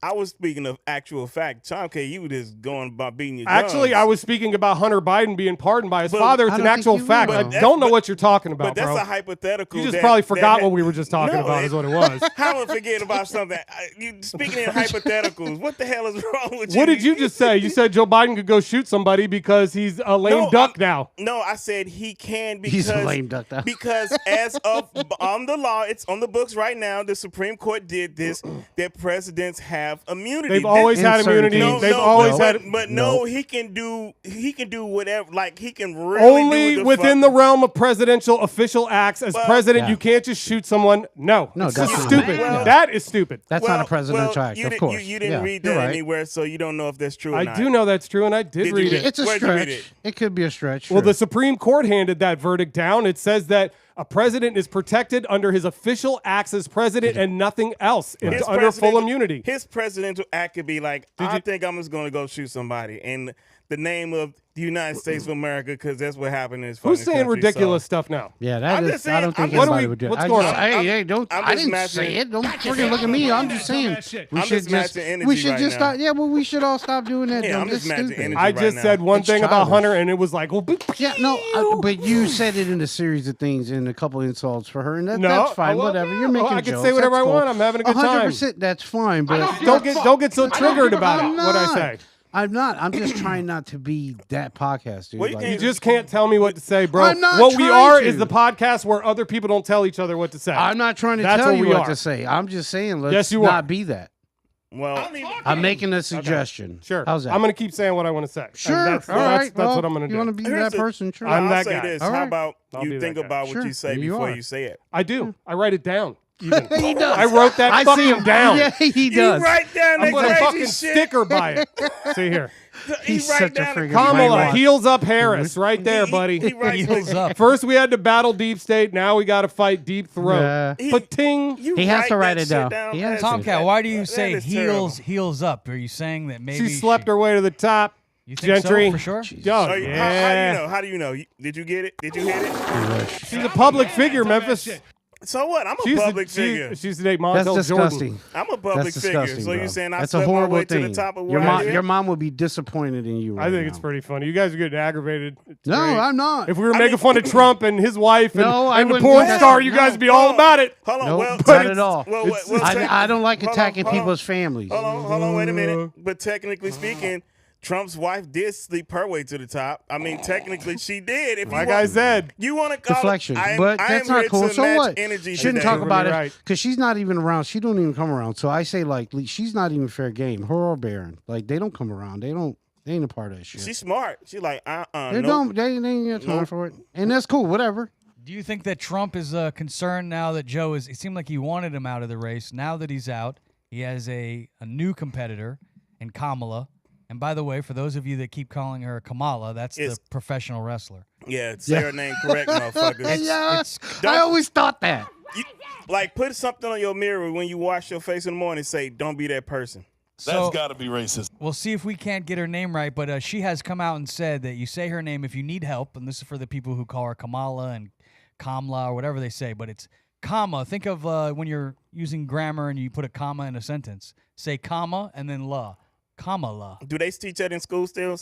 I was speaking of actual fact. Tom K, you were just going about beating your Actually, drums. I was speaking about Hunter Biden being pardoned by his But father. I It's an don't think actual you fact. will. I But don't know what you're talking about, But that's bro. a hypothetical. You just that- probably forgot that- what we were just talking No, about is what it was. How would I forget about something? You speaking in hypotheticals. What the hell is wrong with you? What did you just say? You said Joe Biden could go shoot somebody because he's a lame duck now. No, I said he can because He's a lame duck now. Because as of on the law, it's on the books right now. The Supreme Court did this. That presidents have immunity. They've always had immunity. They've always had. But no, he can do whatever. Like he can really Only do within the realm of presidential official acts. As president, Yeah. you can't just shoot someone. No, No, it's that's just not- stupid. Well, that is stupid. That's not a presidential act, you of didn't- course. You didn't Yeah, read you're that right. anywhere, so you don't know if that's true or I not. do know that's true, and I did Did read you? it. It's a Where'd you read stretch. it? It could be a stretch. Well, sure. the Supreme Court handed that verdict down. It says that a president is protected under his official acts as president and nothing else. It's His under full presidential- immunity. His presidential act could be like, I think I'm just going to go shoot somebody in the name of the United States of America because that's what happened in his fucking Who's saying country, ridiculous so- stuff now? Yeah, I'm that just is. I don't saying- think What do anybody we- would do it. what's I going just, on? hey, don't. I'm I just didn't matching- say it. Don't freaking look at me. I'm just saying. We I'm should just matching energy We should right just now. stop. Yeah, well, we should all stop doing that. Yeah, dumb. I'm just That's matching stupid. energy. I right just now. said one It's thing about childish. Hunter, and it was like, well, Yeah, no, but you said it in a series of things and a couple insults for her, and No, that's fine. well, Whatever. yeah, You're making well, I can jokes. say whatever That's I want. cool. I'm having a good time. 100%. That's fine, but don't get so triggered about I'm it. What I not. say. I'm not. I'm just trying not to be that podcast, dude. Well, you Like, You just can't tell me what to say, bro. I'm not What we trying are to. is the podcast where other people don't tell each other what to say. I'm not trying to That's tell what you we what are. to say. I'm just saying let's Yes, you not are. be that. Well, I'm making a suggestion. Sure. How's that? I'm going to keep saying what I want to say. And Sure. That's, all right. that's what I'm going to do. You want to be Here's that the- person? Sure. I'm I'll that say guy. this. All How right. about I'll be you that think guy. about what Sure. you say You before are. you say it? I do. I write it down. Even. He does. I wrote that I see fucking him down. Yeah, he You does. write down I'm that going to crazy fucking shit. sticker by it. See here. He's He write such a down freaking Kamala, brainwash. heels up Harris. Right there, buddy. He writes Heels up. First, we had to battle Deep State. Now we got to fight Deep Throat. Yeah. Pating. You He has to write that it shit down. He That has is- to. Tomcat, why do you that say is terrible. heels up? Are you saying that maybe She slept her way to the top. You think Gentry. so, for sure? Oh, How do yeah. you know? How do you know? Did you get it? Did you hit it? She's a public figure, Memphis. So what? I'm a She's public figure. She used to date That's Montel disgusting. Jordan. I'm a public That's figure. disgusting, So bro. you saying I That's slept a my horrible way to thing. the top of Your where I mom, did? your mom would be disappointed in you. I Right think it's now. pretty funny. You guys are getting aggravated. It's No, great. I'm not. If we were making fun of Trump and his wife and, No, I and the wouldn't porn do that. star, you guys would be all about it. Hold on. Nope, well, not at all. Well, I don't like hold on, attacking hold on. people's families. Hold on, wait a minute. But technically speaking, Trump's wife did sleep her way to the top. I mean, technically she did. If Like you I want, said. you want to call Deflection, it, but I that's am not here cool. to So match what? Energy Shouldn't today. talk about You're it right. because she's not even around. She don't even come around. So I say like she's not even fair game. Her or Barron, like they don't come around. They ain't a part of that shit. She's smart. She's like, they nope. don't. They ain't got time Nope. for it, and that's cool. Whatever. Do you think that Trump is concerned now that Joe is? It seemed like he wanted him out of the race. Now that he's out, he has a new competitor in Kamala. And by the way, for those of you that keep calling her Kamala, that's the professional wrestler. Yeah, say her name correct, motherfuckers. I always thought that. Like, put something on your mirror when you wash your face in the morning and say, don't be that person. That's got to be racist. We'll see if we can't get her name right, but she has come out and said that you say her name if you need help, and this is for the people who call her Kamala and Kamla or whatever they say, but it's comma. Think of when you're using grammar and you put a comma in a sentence. Say comma and then la. Kamala. Do they teach that in school still?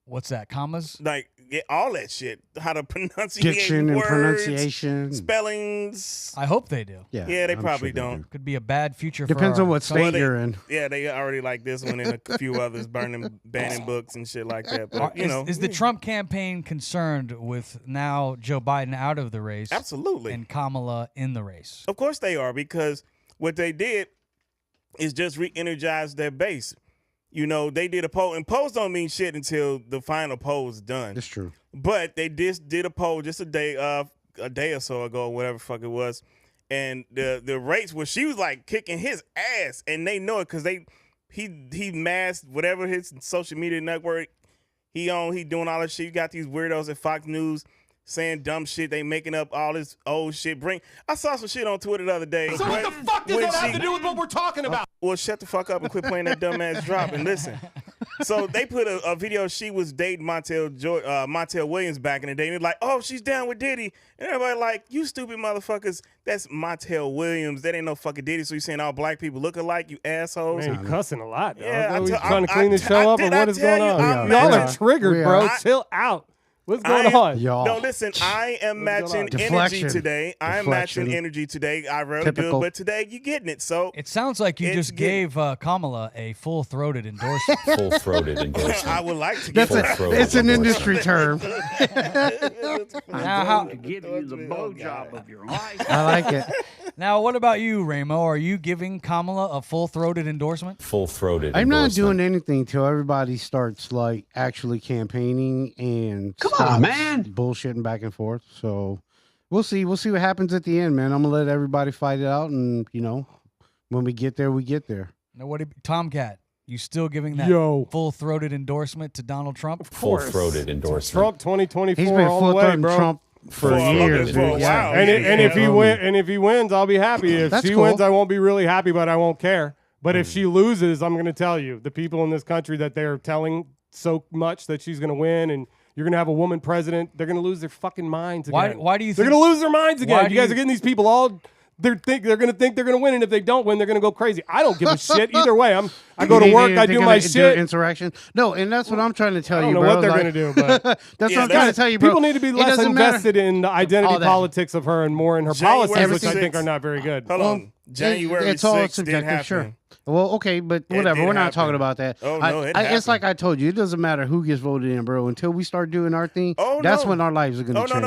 What's that? Commas? Like, get all that shit. How to pronunciate Diction and words, pronunciation. Spellings. I hope they do. Yeah, they I'm probably sure they don't. do. Could be a bad future Depends for on what state you're in. Yeah, they already like this one and a few others banning books and shit like that. But, Is the Trump campaign concerned with now Joe Biden out of the race? Absolutely. And Kamala in the race? Of course they are, because what they did is just re-energize their base. You know, they did a poll, and polls don't mean shit until the final poll is done. That's true. But they did a poll just a day or so ago, whatever the fuck it was, and the rates where she was like kicking his ass, and they know it because he masked whatever his social media network he doing all this shit. You got these weirdos at Fox News saying dumb shit. They making up all this old shit. I saw some shit on Twitter the other day. So what the fuck does that have to do with what we're talking about? Well, shut the fuck up and quit playing that dumbass drop and listen. So they put a video. She was dating Montel Williams back in the day. And they're like, oh, she's down with Diddy. And everybody like, you stupid motherfuckers. That's Montel Williams. That ain't no fucking Diddy. So you saying all black people look alike, you assholes? Man, you cussing a lot, dog. Yeah, Are we trying to clean this show up, or what is going on? Y'all are triggered, bro. Chill out. What's going on? Y'all. No, listen, I am matching energy today. I am matching energy today. I rarely do, but today you're getting it. So it sounds like you just gave Kamala a full-throated endorsement. Full-throated endorsement. I would like to get It's an industry term. Now, to give you the blowjob of your life. I like it. Now, what about you, Ramo? Are you giving Kamala a full-throated endorsement? Full-throated I'm not endorsement. doing anything till everybody starts like actually campaigning and Come on, man. bullshitting back and forth. So we'll see. We'll see what happens at the end, man. I'm gonna let everybody fight it out, and when we get there, we get there. Now, Tomcat? You still giving that full-throated endorsement to Donald Trump? Full-throated endorsement. Trump 2024 He's been all the way, full-throating bro. Trump for years, for a dude. while. And if he wins, I'll be happy. If That's she cool. wins, I won't be really happy, but I won't care. But if she loses, I'm going to tell you, the people in this country that they're telling so much that she's going to win and you're going to have a woman president, they're going to lose their fucking minds again. Why do you They're think going to lose their minds again. You guys you- are getting these people all they're going to think they're going to win, and if they don't win, they're going to go crazy. I don't give a shit either way. I go to work, I do my shit. Insurrection. No, and that's what I'm trying to tell you, I don't know bro. what they're going to do, but that's what I'm trying to tell you, bro. People need to be less invested in the identity politics of her and more in her policies, which I think are not very good. Hold on. January it's all 6th did subjective, happen. sure. Well, okay, but whatever. did We're not happen. talking about that. Oh, no, it it's happened. like I told you. It doesn't matter who gets voted in, bro. Until we start doing our thing, that's when our lives are going to change.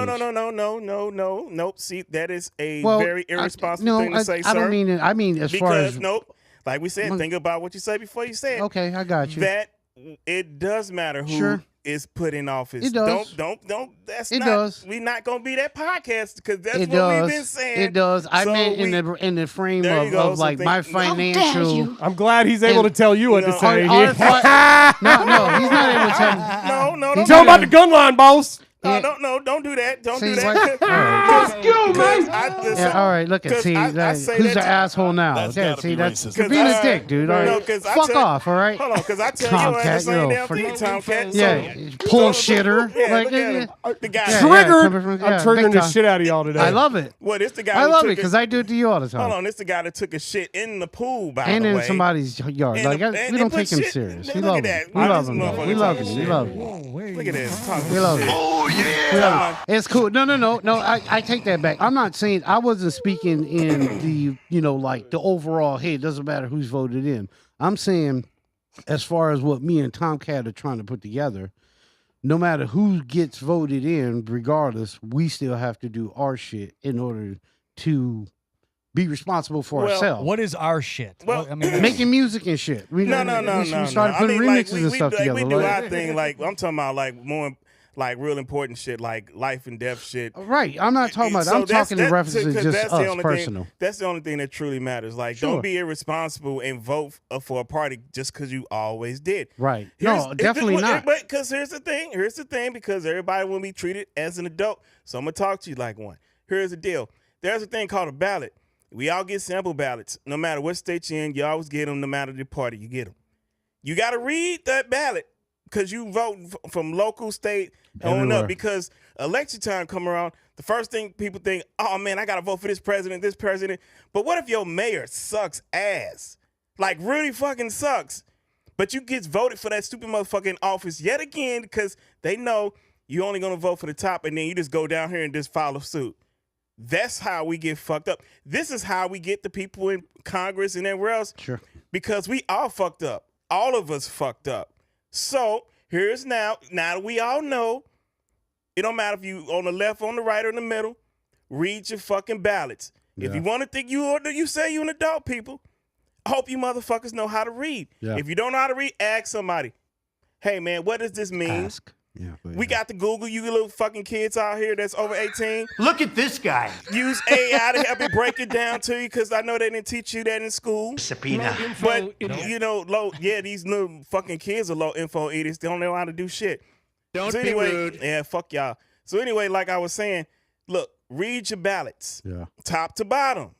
No. Nope. See, that is a Well, very irresponsible thing to say, sir. I don't mean it. I mean as far as nope. Like we said, think about what you said before you said. Okay, I got you. That it does matter who is put in office. It does. Don't. That's It not. does. We're not gonna be that podcast because that's it what does. we've been saying. It does. I So meant in the frame there you go. of So like think- my How financial. I'm glad he's able to tell you what to say. No, he's not able to tell me. No. Tell him about the gun line, boss. No, don't do that. Don't do See, that. what? Fuck you, man. Yeah, all right, look at see, I say who's that the asshole now? That's Yeah, gotta see, be that's racist. you're being a dick, dude. All right, fuck off, all right. Hold on, because I tell you the same damn thing, Tomcat. Yeah, pull shitter. Yeah, Like, look at him. The guy. yeah, Triggered. coming from- I'm yeah, triggering big the time. shit out of y'all today. I love it. Well, this the guy. I who love took it because I do it to you all the time. Hold on, this the guy that took a shit in the pool, by And the in way. somebody's yard. And Like the- we don't put take him shit- serious. look We at love that. him. We Why love this him. motherfucker We love talking him. We shit? love him. Look at this. We love him. Oh, yeah. It's cool. No. I take that back. I'm not saying I wasn't speaking in the like the overall. Hey, it doesn't matter who's voted in. I'm saying as far as what me and Tomcat are trying to put together. No matter who gets voted in, regardless, we still have to do our shit in order to be responsible for ourselves. What is our shit? Well, I mean, Making music and shit. We No. started putting remixes and stuff Like, together. we do like- our thing. Like I'm talking about, like more like real important shit, like life and death shit. Right. I'm not talking about. I'm talking in reference to just us personal. That's the only thing that truly matters. Like, don't be irresponsible and vote for a party just because you always did. Right. No, definitely not. But because here's the thing. Because everybody will be treated as an adult. So I'm gonna talk to you like one. Here's the deal. There's a thing called a ballot. We all get sample ballots. No matter what state you're in, you always get them. No matter the party, you get them. You got to read that ballot because you vote from local, state, on up. Because election time come around, the first thing people think, oh, man, I got to vote for this president. But what if your mayor sucks ass? Like, really fucking sucks. But you get voted for that stupid motherfucking office yet again because they know you're only going to vote for the top, and then you just go down here and just file a suit. That's how we get fucked up. This is how we get the people in Congress and everywhere else. Sure. Because we all fucked up. All of us fucked up. So here's now that we all know, it don't matter if you on the left, on the right, or in the middle, read your fucking ballots. Yeah. If you want to think you say you an adult, people, I hope you motherfuckers know how to read. Yeah. If you don't know how to read, ask somebody. Hey, man, what does this mean? Ask. Yeah, we got to Google, you little fucking kids out here that's over 18. Look at this guy. Use AI to help you break it down to you because I know they didn't teach you that in school. Subpoena. But, these little fucking kids are low info idiots. They don't know how to do shit. Don't be rude. Yeah, fuck y'all. So anyway, like I was saying, look, read your ballots. Yeah. Top to bottom.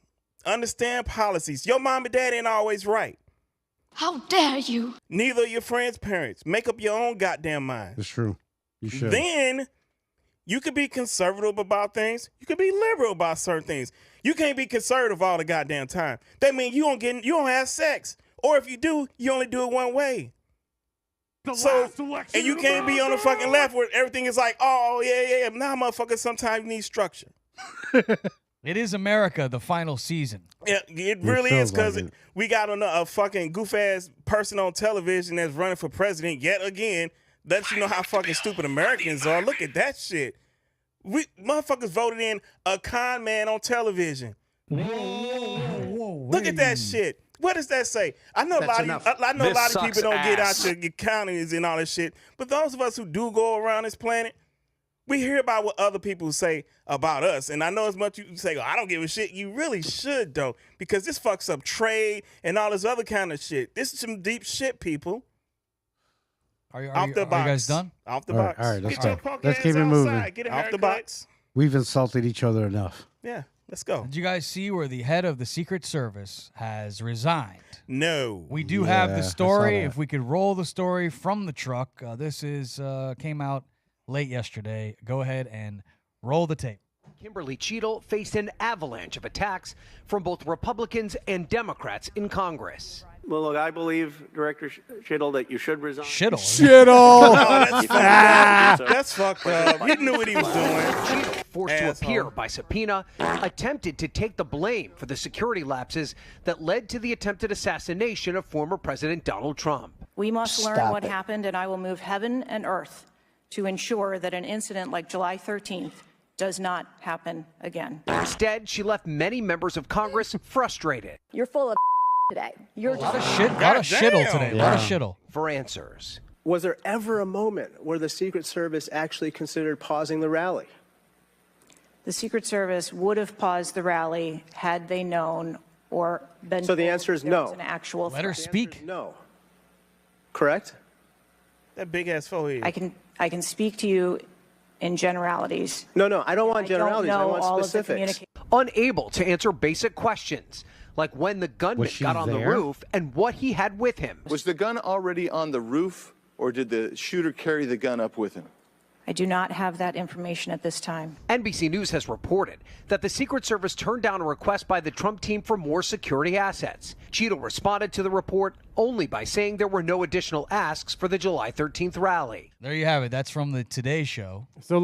Understand policies. Your mom and dad ain't always right. How dare you? Neither are your friends' parents. Make up your own goddamn mind. It's true. You should. Then you could be conservative about things. You could be liberal about certain things. You can't be conservative all the goddamn time. That means you don't have sex. Or if you do, you only do it one way. And you can't be on the fucking left where everything is like, oh, yeah. Nah, motherfucker, sometimes you need structure. It is America, the final season. Yeah, it really is because we got a fucking goof-ass person on television that's running for president yet again. Lets you know how fucking stupid Americans are. Look at that shit. We motherfuckers voted in a con man on television. Look at that shit. What does that say? I know a lot of people don't get out your counties and all this shit. But those of us who do go around this planet, we hear about what other people say about us. And I know as much you say, I don't give a shit. You really should, though, because this fucks up trade and all this other kind of shit. This is some deep shit, people. Are you guys done? Off the box. All right, let's keep it moving. Get off the box. We've insulted each other enough. Yeah, let's go. Did you guys see where the head of the Secret Service has resigned? No. We do have the story. If we could roll the story from the truck. This came out late yesterday. Go ahead and roll the tape. Kimberly Cheadle faced an avalanche of attacks from both Republicans and Democrats in Congress. Well, look, I believe, Director Cheadle, that you should resign. Cheadle. That's fucked up. He knew what he was doing. Forced to appear by subpoena, attempted to take the blame for the security lapses that led to the attempted assassination of former President Donald Trump. We must learn what happened, and I will move heaven and earth to ensure that an incident like July 13th does not happen again. Instead, she left many members of Congress frustrated. You're full of today. You're a lot of shittle today. A lot of shittle. For answers. Was there ever a moment where the Secret Service actually considered pausing the rally? The Secret Service would have paused the rally had they known or been. So the answer is no. An actual Let her speak. No. Correct? That big ass forehead. I can speak to you in generalities. No, I don't want generalities. I want specifics. Unable to answer basic questions, like when the gunman got on the roof and what he had with him. Was the gun already on the roof, or did the shooter carry the gun up with him? I do not have that information at this time. NBC News has reported that the Secret Service turned down a request by the Trump team for more security assets. Cheadle responded to the report only by saying there were no additional asks for the July 13th rally. There you have it. That's from the Today Show. So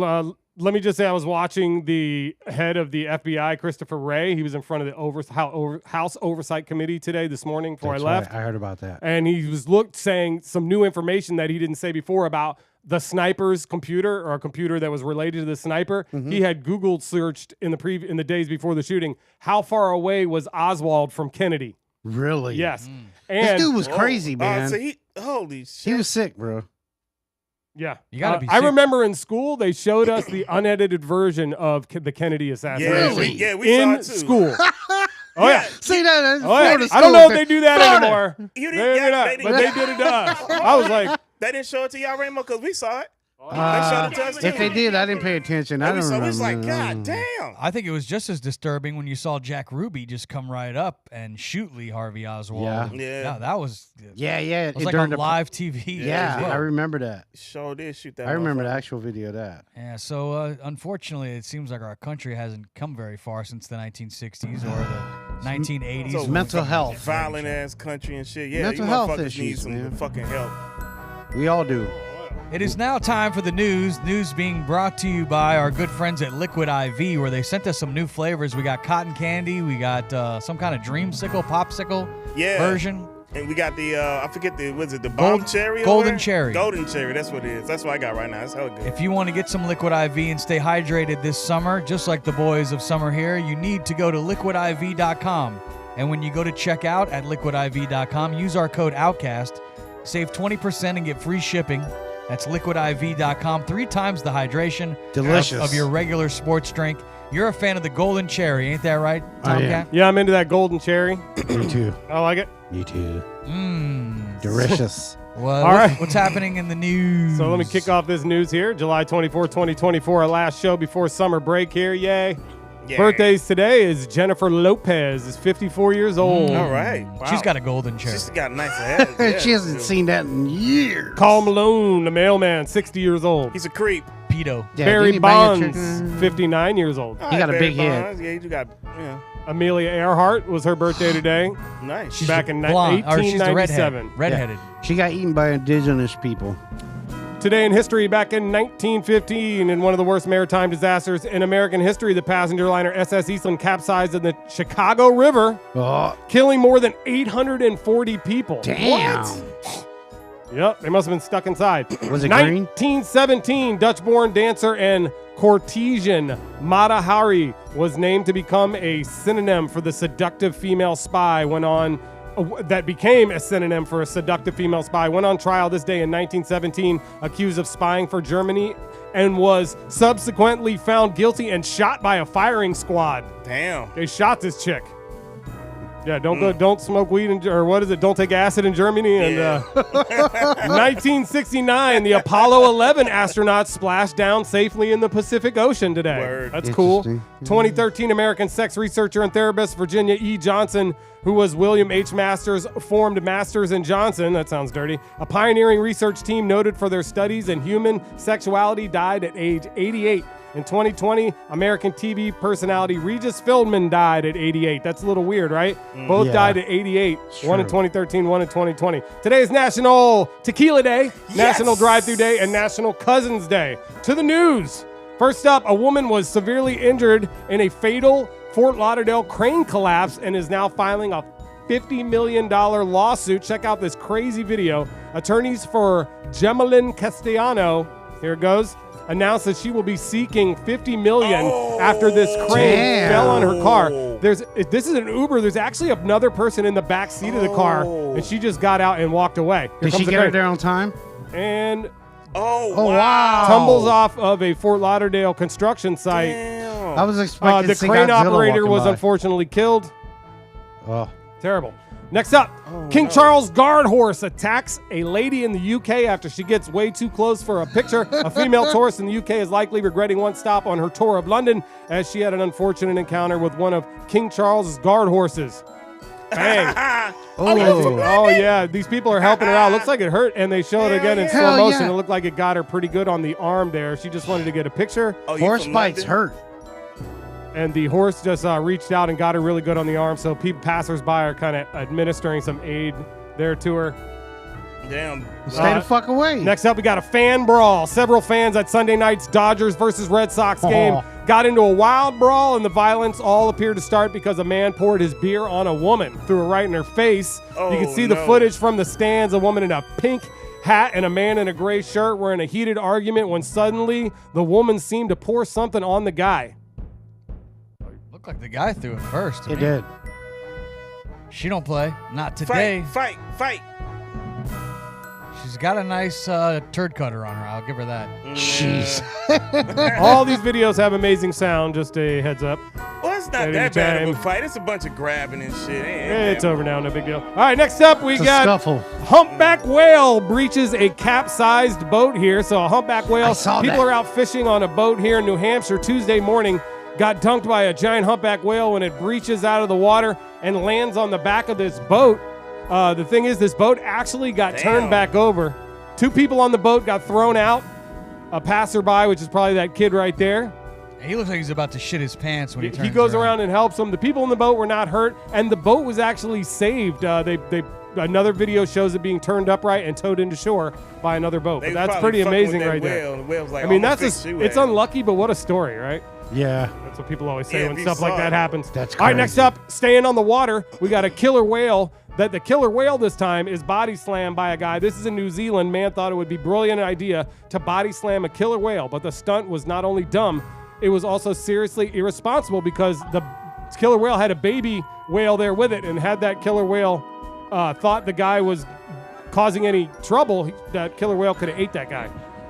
let me just say I was watching the head of the FBI, Christopher Wray. He was in front of the House Oversight Committee this morning before I left. Right. I heard about that. And he was saying some new information that he didn't say before about the sniper's computer, or a computer that was related to the sniper. Mm-hmm. He had Google searched in the days before the shooting, how far away was Oswald from Kennedy? Really? Yes. And this dude was crazy, man. So holy shit. He was sick, bro. Yeah. You gotta be I remember in school they showed us the unedited version of the Kennedy assassination. Yeah, we saw in it too. school. Oh yeah. See that? Oh, yeah. I don't know if they do that anymore. They did it to us. I was like, they didn't show it to y'all, Rainbow, because we saw it. They showed it to us too. If they did, I didn't pay attention. I don't remember. It was like, God damn. I think it was just as disturbing when you saw Jack Ruby just come right up and shoot Lee Harvey Oswald. Yeah. That was. Yeah. It was like on live TV. Yeah, I remember that. Sure did shoot that. I remember the actual video of that. Yeah. So unfortunately, it seems like our country hasn't come very far since the 1960s or the 1980s. So mental health, violent ass country and shit. Yeah, mental you health motherfuckers issues, need some man. fucking help. We all do. It is now time for the news. News being brought to you by our good friends at Liquid IV, where they sent us some new flavors. We got cotton candy. We got some kind of dreamsicle, popsicle version. And we got the, I forget was it the bomb cherry? Golden cherry. Golden cherry, that's what it is. That's what I got right now. That's how good. If you want to get some Liquid IV and stay hydrated this summer, just like the boys of summer here, you need to go to liquidiv.com. And when you go to check out at liquidiv.com, use our code OUTCAST, save 20% and get free shipping. That's liquidiv.com. 3 times the hydration of your regular sports drink. You're a fan of the golden cherry, ain't that right, Tomcat? Yeah, I'm into that golden cherry. Me too. I like it. Me too. Delicious. Well, all right. What's happening in the news? So let me kick off this news here. July 24, 2024, our last show before summer break here. Yay. Yeah. Birthdays today is Jennifer Lopez, is 54 years old. All right. Wow. She's got a golden cherry. She's got a nice head. Yeah, she hasn't seen that in years. Carl Malone, the mailman, 60 years old. He's a creep. Pedo. Yeah, Barry Bonds, 59 years old. He got a big head. Yeah, you got, yeah. Amelia Earhart was her birthday today. Nice. She's back in blonde, 1897. She's redheaded. Yeah. She got eaten by indigenous people. Today in history, back in 1915, in one of the worst maritime disasters in American history, the passenger liner SS Eastland capsized in the Chicago River, killing more than 840 people. Damn. What? Yep, they must have been stuck inside. Was it green? 1917, Dutch-born dancer and courtesan Mata Hari was named to become a synonym for the seductive female spy. That became a synonym for a seductive female spy, went on trial this day in 1917, accused of spying for Germany, and was subsequently found guilty and shot by a firing squad. Damn. They shot this chick. Yeah, don't smoke weed or what is it? Don't take acid in Germany. And 1969, the Apollo 11 astronauts splashed down safely in the Pacific Ocean today. Word. That's cool. 2013, American sex researcher and therapist Virginia E. Johnson, who was William H. Masters, formed Masters and Johnson. That sounds dirty. A pioneering research team noted for their studies in human sexuality, died at age 88. In 2020, American TV personality Regis Philbin died at 88. That's a little weird, right? Both died at 88. One in 2013, one in 2020. Today is National Tequila Day, National Drive-Thru Day, and National Cousins Day. To the news. First up, a woman was severely injured in a fatal Fort Lauderdale crane collapse and is now filing a $50 million lawsuit. Check out this crazy video. Attorneys for Gemelin Castellano, here it goes, announced that she will be seeking $50 million after this crane fell on her car. This is an Uber. There's actually another person in the back seat of the car, and she just got out and walked away. Did she get her there on time? And wow! Tumbles off of a Fort Lauderdale construction site. Damn. I was expecting the to see crane Godzilla operator walking was by. unfortunately killed. Oh. Terrible. Next up, King Charles guard horse attacks a lady in the UK after she gets way too close for a picture. A female tourist in the UK is likely regretting one stop on her tour of London as she had an unfortunate encounter with one of King Charles's guard horses. Bang. Oh, yeah. These people are helping her out. Looks like it hurt, and they show it again in slow motion. It looked like it got her pretty good on the arm there. She just wanted to get a picture. Horse bites hurt. And the horse just reached out and got her really good on the arm. So passersby are kind of administering some aid there to her. Damn. Stay the fuck away. Next up, we got a fan brawl. Several fans at Sunday night's Dodgers versus Red Sox game got into a wild brawl, and the violence all appeared to start because a man poured his beer on a woman, threw her right in her face. You can see the footage from the stands. A woman in a pink hat and a man in a gray shirt were in a heated argument when suddenly the woman seemed to pour something on the guy. Looked like the guy threw it first. It did. She don't play. Not today. Fight. She's got a nice turd cutter on her. I'll give her that. Jeez. All these videos have amazing sound, just a heads up. Well, it's not that bad of a fight. It's a bunch of grabbing and shit. It's over now, no big deal. All right, next up we got scuffle. Humpback whale breaches a capsized boat here. So a humpback whale, people are out fishing on a boat here in New Hampshire Tuesday morning, got dunked by a giant humpback whale when it breaches out of the water and lands on the back of this boat. The thing is, this boat actually got turned back over. 2 people on the boat got thrown out. A passerby, which is probably that kid right there. He looks like he's about to shit his pants when he turns He goes around and helps them. The people in the boat were not hurt, and the boat was actually saved. Another video shows it being turned upright and towed into shore by another boat. But that's pretty amazing right there. The whale's like, I mean, it's unlucky, but what a story, right? Yeah. That's what people always say when stuff like that happens. That's crazy. All right, next up, staying on the water, we got a killer whale. The killer whale this time is body slammed by a guy. This is in New Zealand. Man thought it would be a brilliant idea to body slam a killer whale, but the stunt was not only dumb, it was also seriously irresponsible because the killer whale had a baby whale there with it, and had that killer whale thought the guy was causing any trouble, that killer whale could have ate that guy.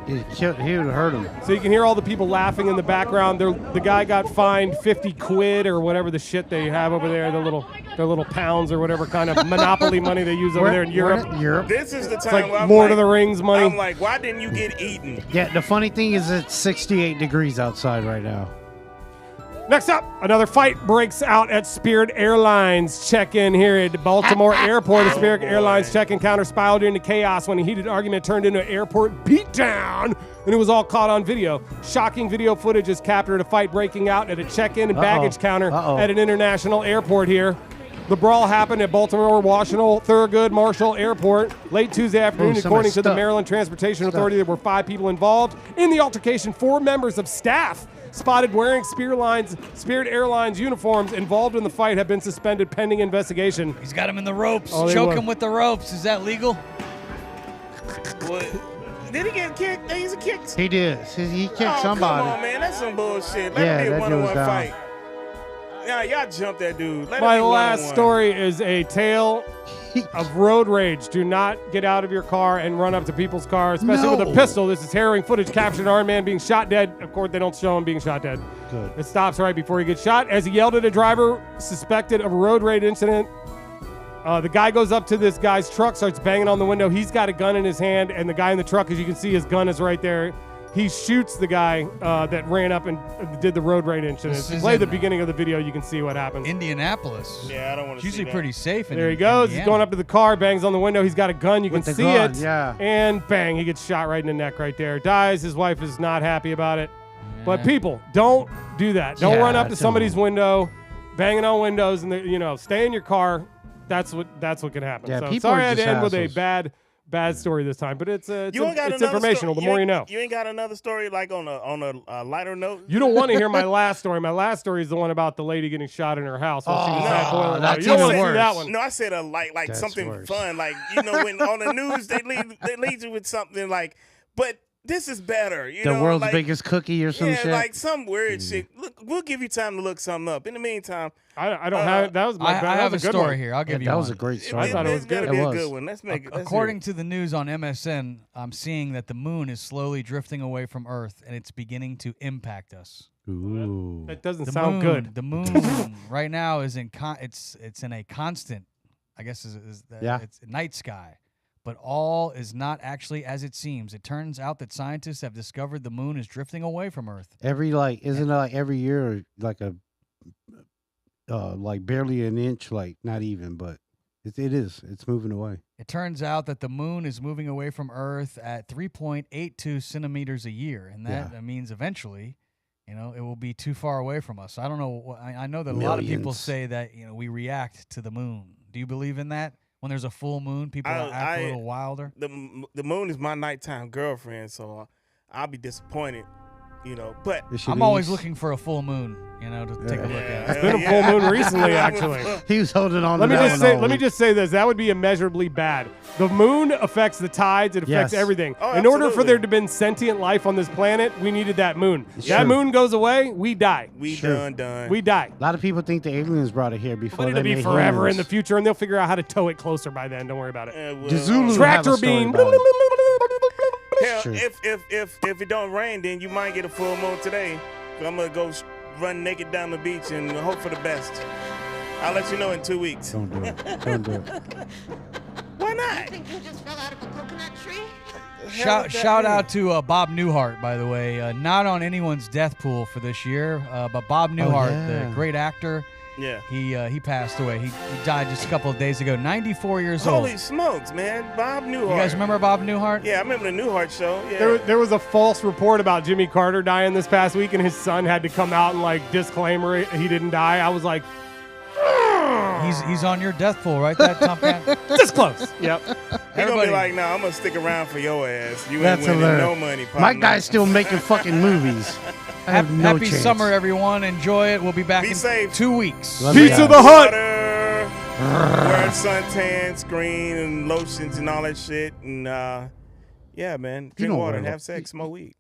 He would have hurt him. So you can hear all the people laughing in the background. The guy got fined 50 quid or whatever the shit they have over there, their little pounds or whatever kind of monopoly money they use over there in Europe. This is the time It's like where I'm Lord of the Rings money. I'm like, why didn't you get eaten? Yeah, the funny thing is it's 68 degrees outside right now. Next up, another fight breaks out at Spirit Airlines check-in here at Baltimore Airport. The Spirit Airlines check-in counter spiraled into chaos when a heated argument turned into an airport beatdown, and it was all caught on video. Shocking video footage has captured a fight breaking out at a check-in and baggage counter at an international airport here. The brawl happened at Baltimore Washington Thurgood Marshall Airport late Tuesday afternoon. According to the Maryland Transportation Authority, there were 5 people involved. In the altercation, 4 members of staff spotted wearing Spirit Airlines uniforms involved in the fight have been suspended pending investigation. He's got him in the ropes. Choke him with the ropes. Is that legal? What? Did he get kicked? He's a kick. He did. He kicked somebody. Come on, man. That's some bullshit. Let him be a one-on-one fight. Yeah, y'all jumped that dude. My last story is a tale of road rage. Do not get out of your car and run up to people's cars, especially with a pistol. This is harrowing footage captured an armed man being shot dead. Of course, they don't show him being shot dead. Good. It stops right before he gets shot. As he yelled at a driver suspected of a road rage incident, the guy goes up to this guy's truck, starts banging on the window. He's got a gun in his hand, and the guy in the truck, as you can see, his gun is right there. He shoots the guy that ran up and did the road rage incident. If you play the beginning of the video, you can see what happens. Indianapolis. Yeah, I don't want to see usually that. pretty safe. There he goes. Indiana. He's going up to the car, bangs on the window. He's got a gun. You can see it. Yeah. And bang, he gets shot right in the neck right there. Dies. His wife is not happy about it. Yeah. But people, don't do that. Don't run up to somebody's window, banging on windows, and stay in your car. That's what can happen. Yeah, So sorry I had to end with a bad story this time, but it's informational. The more you know. You ain't got another story like on a lighter note? You don't want to hear my last story. My last story is the one about the lady getting shot in her house while she was at boiling water. You don't want to see that one. No, I said like something fun, like when on the news they lead you with something like, but this is better. The world's biggest cookie or some shit. Yeah, like some weird shit. Look, we'll give you time to look something up. In the meantime, I don't have it. That was I have a story here. I'll give you one. That was a great story. I thought it was good. It's a good one. Let's make it. According to the news on MSN, I'm seeing that the moon is slowly drifting away from Earth, and it's beginning to impact us. Ooh. That doesn't sound good. The moon right now is it's in a constant, I guess it's a night sky. But all is not actually as it seems. It turns out that scientists have discovered the moon is drifting away from Earth. Isn't it like every year like like barely an inch, like not even, but it is. It's moving away. It turns out that the moon is moving away from Earth at 3.82 centimeters a year, and that means eventually, it will be too far away from us. I don't know. I know that a lot of people say that we react to the moon. Do you believe in that? When there's a full moon, people act a little wilder. The moon is my nighttime girlfriend, so I'll be disappointed But I'm always looking for a full moon, to take a look at. It's been a full moon recently, actually. He was holding on. Let me just say this. That would be immeasurably bad. The moon affects the tides. It affects everything. Oh, In order for absolutely. there to be sentient life on this planet, we needed that moon. That moon goes away, we die. We done. We die. A lot of people think the aliens brought it here before. It'll be forever in the future, and they'll figure out how to tow it closer by then. Don't worry about it. The Zulus Tractor beam. Hell, if it don't rain, then you might get a full moon today. So I'm gonna go run naked down the beach and hope for the best. I'll let you know in 2 weeks. Don't do it. Don't do it. Why not? You think you just fell out of a coconut tree? Shout out to Bob Newhart, by the way. Not on anyone's death pool for this year, but Bob Newhart, the great actor. Yeah. He passed away. He died just a couple of days ago. 94 years old. Holy smokes, man! Bob Newhart. You guys remember Bob Newhart? Yeah, I remember the Newhart show. Yeah. There was a false report about Jimmy Carter dying this past week, and his son had to come out and disclaimer he didn't die. I was like, he's on your death pool, right? That Tomcat. This close. Yep. He gonna be like, "No, I'm gonna stick around for your ass. You That's ain't winning hilarious. no money." My partner." guy's still making fucking movies. I have no Happy chance. summer, everyone. Enjoy it. We'll be back in safe. 2 weeks. Love you Pizza guys. the Hut. Wearing suntan, screen, and lotions and all that shit. And yeah, man, drink don't water wear and lo- have sex, smoke weed.